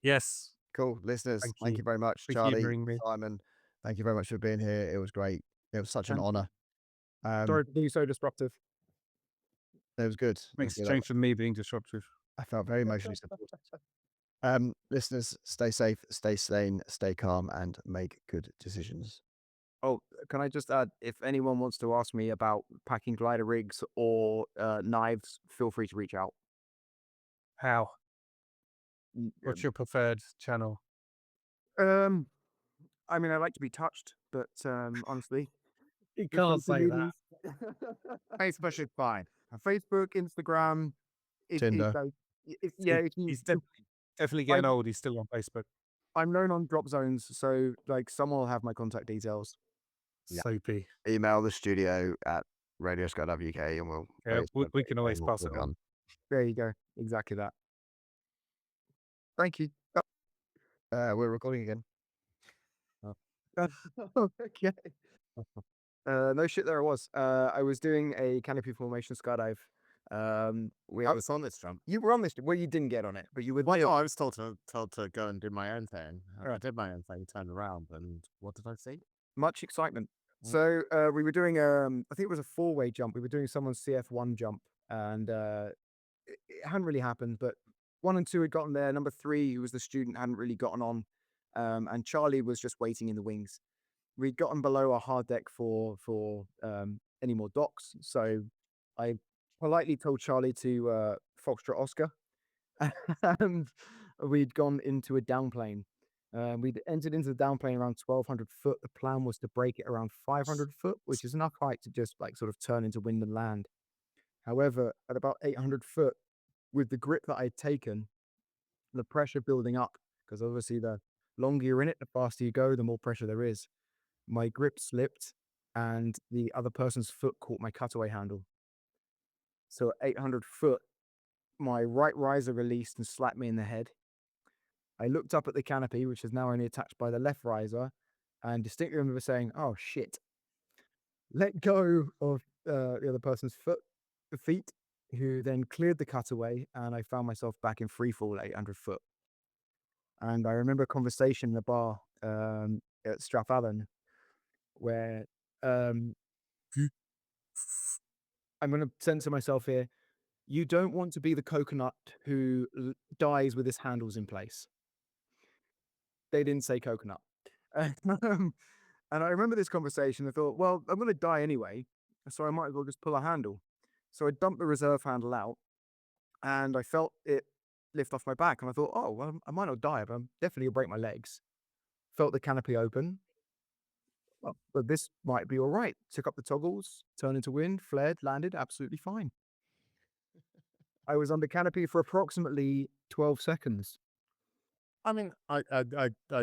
Yes. Cool. Listeners, Thank thank you you very much. for Charlie, humouring me. Simon, thank you very much for being here. It was great. It was such an And- honor. Sorry for being so disruptive. It was good. Makes a Yeah, change from me being disruptive. I felt very emotionally supported. Listeners, stay safe, stay sane, stay calm, and make good decisions. Oh, can I just add, if anyone wants to ask me about packing glider rigs or knives, feel free to reach out. How? What's your preferred channel? I mean, I like to be touched, but honestly, You the can't social say that. medias- Facebook is fine. Facebook, Instagram, Tinder. yeah, if you, He's definitely getting old. He's still on Facebook. I'm known on drop zones, so like someone will have my contact details. Yeah. Soapy. Email the studio at Radio Skydive UK and we'll Yeah, we can always and pass we'll it on. be There you go, exactly that. Thank you. We're recording again. Okay. No shit, there I was. I was doing a canopy formation skydive. I was on this jump. You were on this. Well, you didn't get on it, but you were. Well, no, I was told to go and do my own thing. I did my own thing, turned around, and what did I see? Much excitement. Mm. So we were doing I think it was a 4-way jump. We were doing someone's CF1 jump, and it hadn't really happened. But 1 and 2 had gotten there. Number 3, who was the student, hadn't really gotten on, and Charlie was just waiting in the wings. We'd gotten below our hard deck for any more docks, so I politely told Charlie to Foxtrot Oscar, and we'd gone into a downplane. We'd entered into the downplane around 1,200 foot. The plan was to break it around 500 foot, which is enough height to just like sort of turn into wind and land. However, at about 800 foot, with the grip that I'd taken, the pressure building up, because obviously the longer you're in it, the faster you go, the more pressure there is. My grip slipped and the other person's foot caught my cutaway handle. So at 800 foot, my right riser released and slapped me in the head. I looked up at the canopy, which is now only attached by the left riser, and distinctly remember saying, "Oh shit." Let go of the other person's feet, who then cleared the cutaway, and I found myself back in free fall at 800 foot. And I remember a conversation in the bar at Strathallan where I'm going to censor myself here. You don't want to be the coconut who dies with his handles in place. They didn't say coconut. And I remember this conversation. I thought, well, I'm going to die anyway, so I might as well just pull a handle. So I dumped the reserve handle out, and I felt it lift off my back. And I thought, oh, well, I might not die, but I'm definitely going to break my legs. Felt the canopy open. Well, but this might be all right. Took up the toggles, turned into wind, flared, landed, absolutely fine. I was under canopy for approximately 12 seconds. I mean, I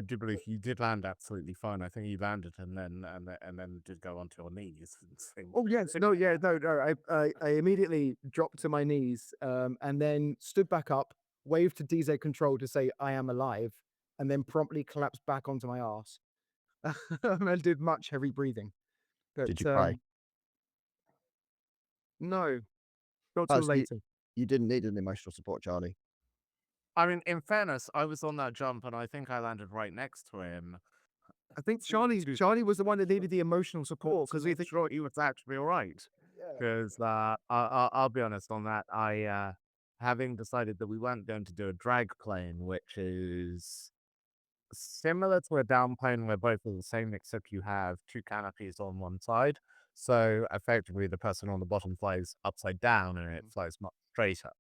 do believe you did land absolutely fine. I think you landed and then did go onto your knees. Oh yes, no. I immediately dropped to my knees, and then stood back up, waved to DZ Control to say I am alive, and then promptly collapsed back onto my ass. And did much heavy breathing. But, Did you cry? No, not Oh, till so later. you didn't need an emotional support, Charlie. I mean, in fairness, I was on that jump and I think I landed right next to him. I think Charlie was the one that needed the emotional support because we think sure he was actually all right. Because I'll be honest on that. Having decided that we weren't going to do a drag plane, which is similar to a down plane where both are the same, except you have 2 canopies on one side. So effectively, the person on the bottom flies upside down and it flies much straighter.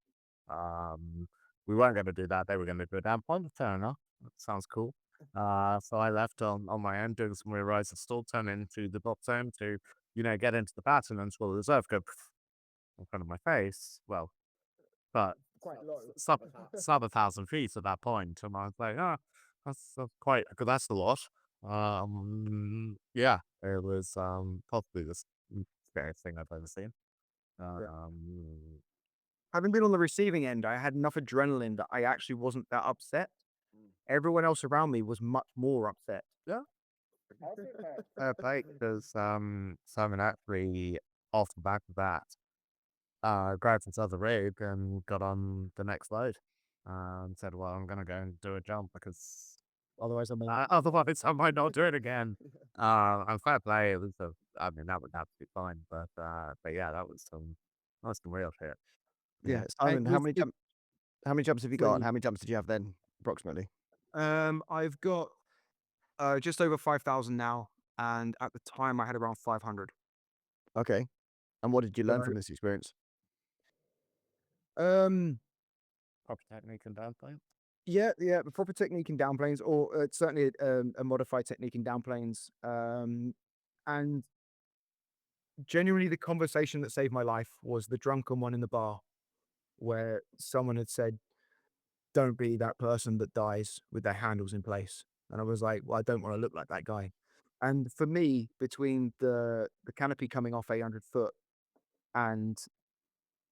We weren't going to do that. They were going to do a down plane. Fair enough. That sounds cool. So I left on my own, doing some rear rise and still turn into the drop zone to, get into the baton and swallow the reserve go in front of my face. Well, but quite low. sub 1,000 feet at that point, and I was like, that's quite good. That's a lot. Yeah, it was possibly the scariest thing I've ever seen. Having been on the receiving end, I had enough adrenaline that I actually wasn't that upset. Everyone else around me was much more upset. Yeah. Fair play, because Simon actually, off the back of that, grabbed his other rig and got on the next load. And said, "Well, I'm gonna go and do a jump because otherwise I might not do it again." And fair play. It was I mean, that would be fine, but yeah, that was some real shit. Yeah, And Simon, how many jumps have you got, and 3. how many jumps did you have then, approximately? I've got just over 5,000 now, and at the time I had around 500. Okay. And what did you learn So, from this experience? Proper technique and downplay. yeah, the proper technique in downplanes, or certainly a modified technique in downplanes, and genuinely the conversation that saved my life was the drunken one in the bar, where someone had said, "Don't be that person that dies with their handles in place," and I was like, "Well, I don't want to look like that guy." And for me, between the canopy coming off 800 foot and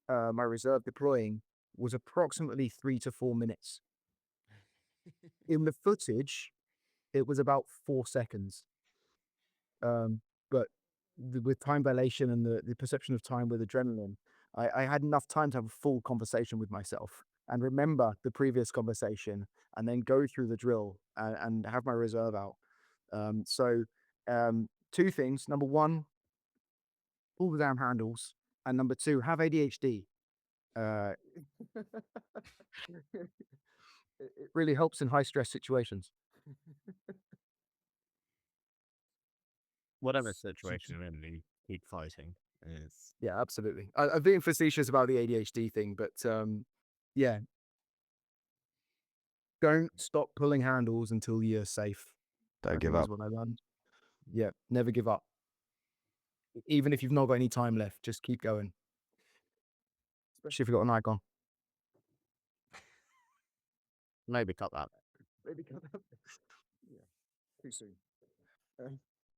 my reserve deploying was approximately 3 to 4 minutes. In the footage, it was about 4 seconds. But with time dilation and the perception of time with adrenaline, I had enough time to have a full conversation with myself and remember the previous conversation and then go through the drill and have my reserve out. So, 2 things. Number 1, pull the damn handles. And number 2, have ADHD. Uh, it really helps in high stress situations. Whatever situation you're in, you keep fighting. Is Yeah, absolutely. I'm being facetious about the ADHD thing, but yeah, don't stop pulling handles until you're safe. Don't I give think is up. what I learned. Yeah, never give up. Even if you've not got any time left, just keep going. Especially if you've got an icon. maybe cut that. Maybe yeah, too soon.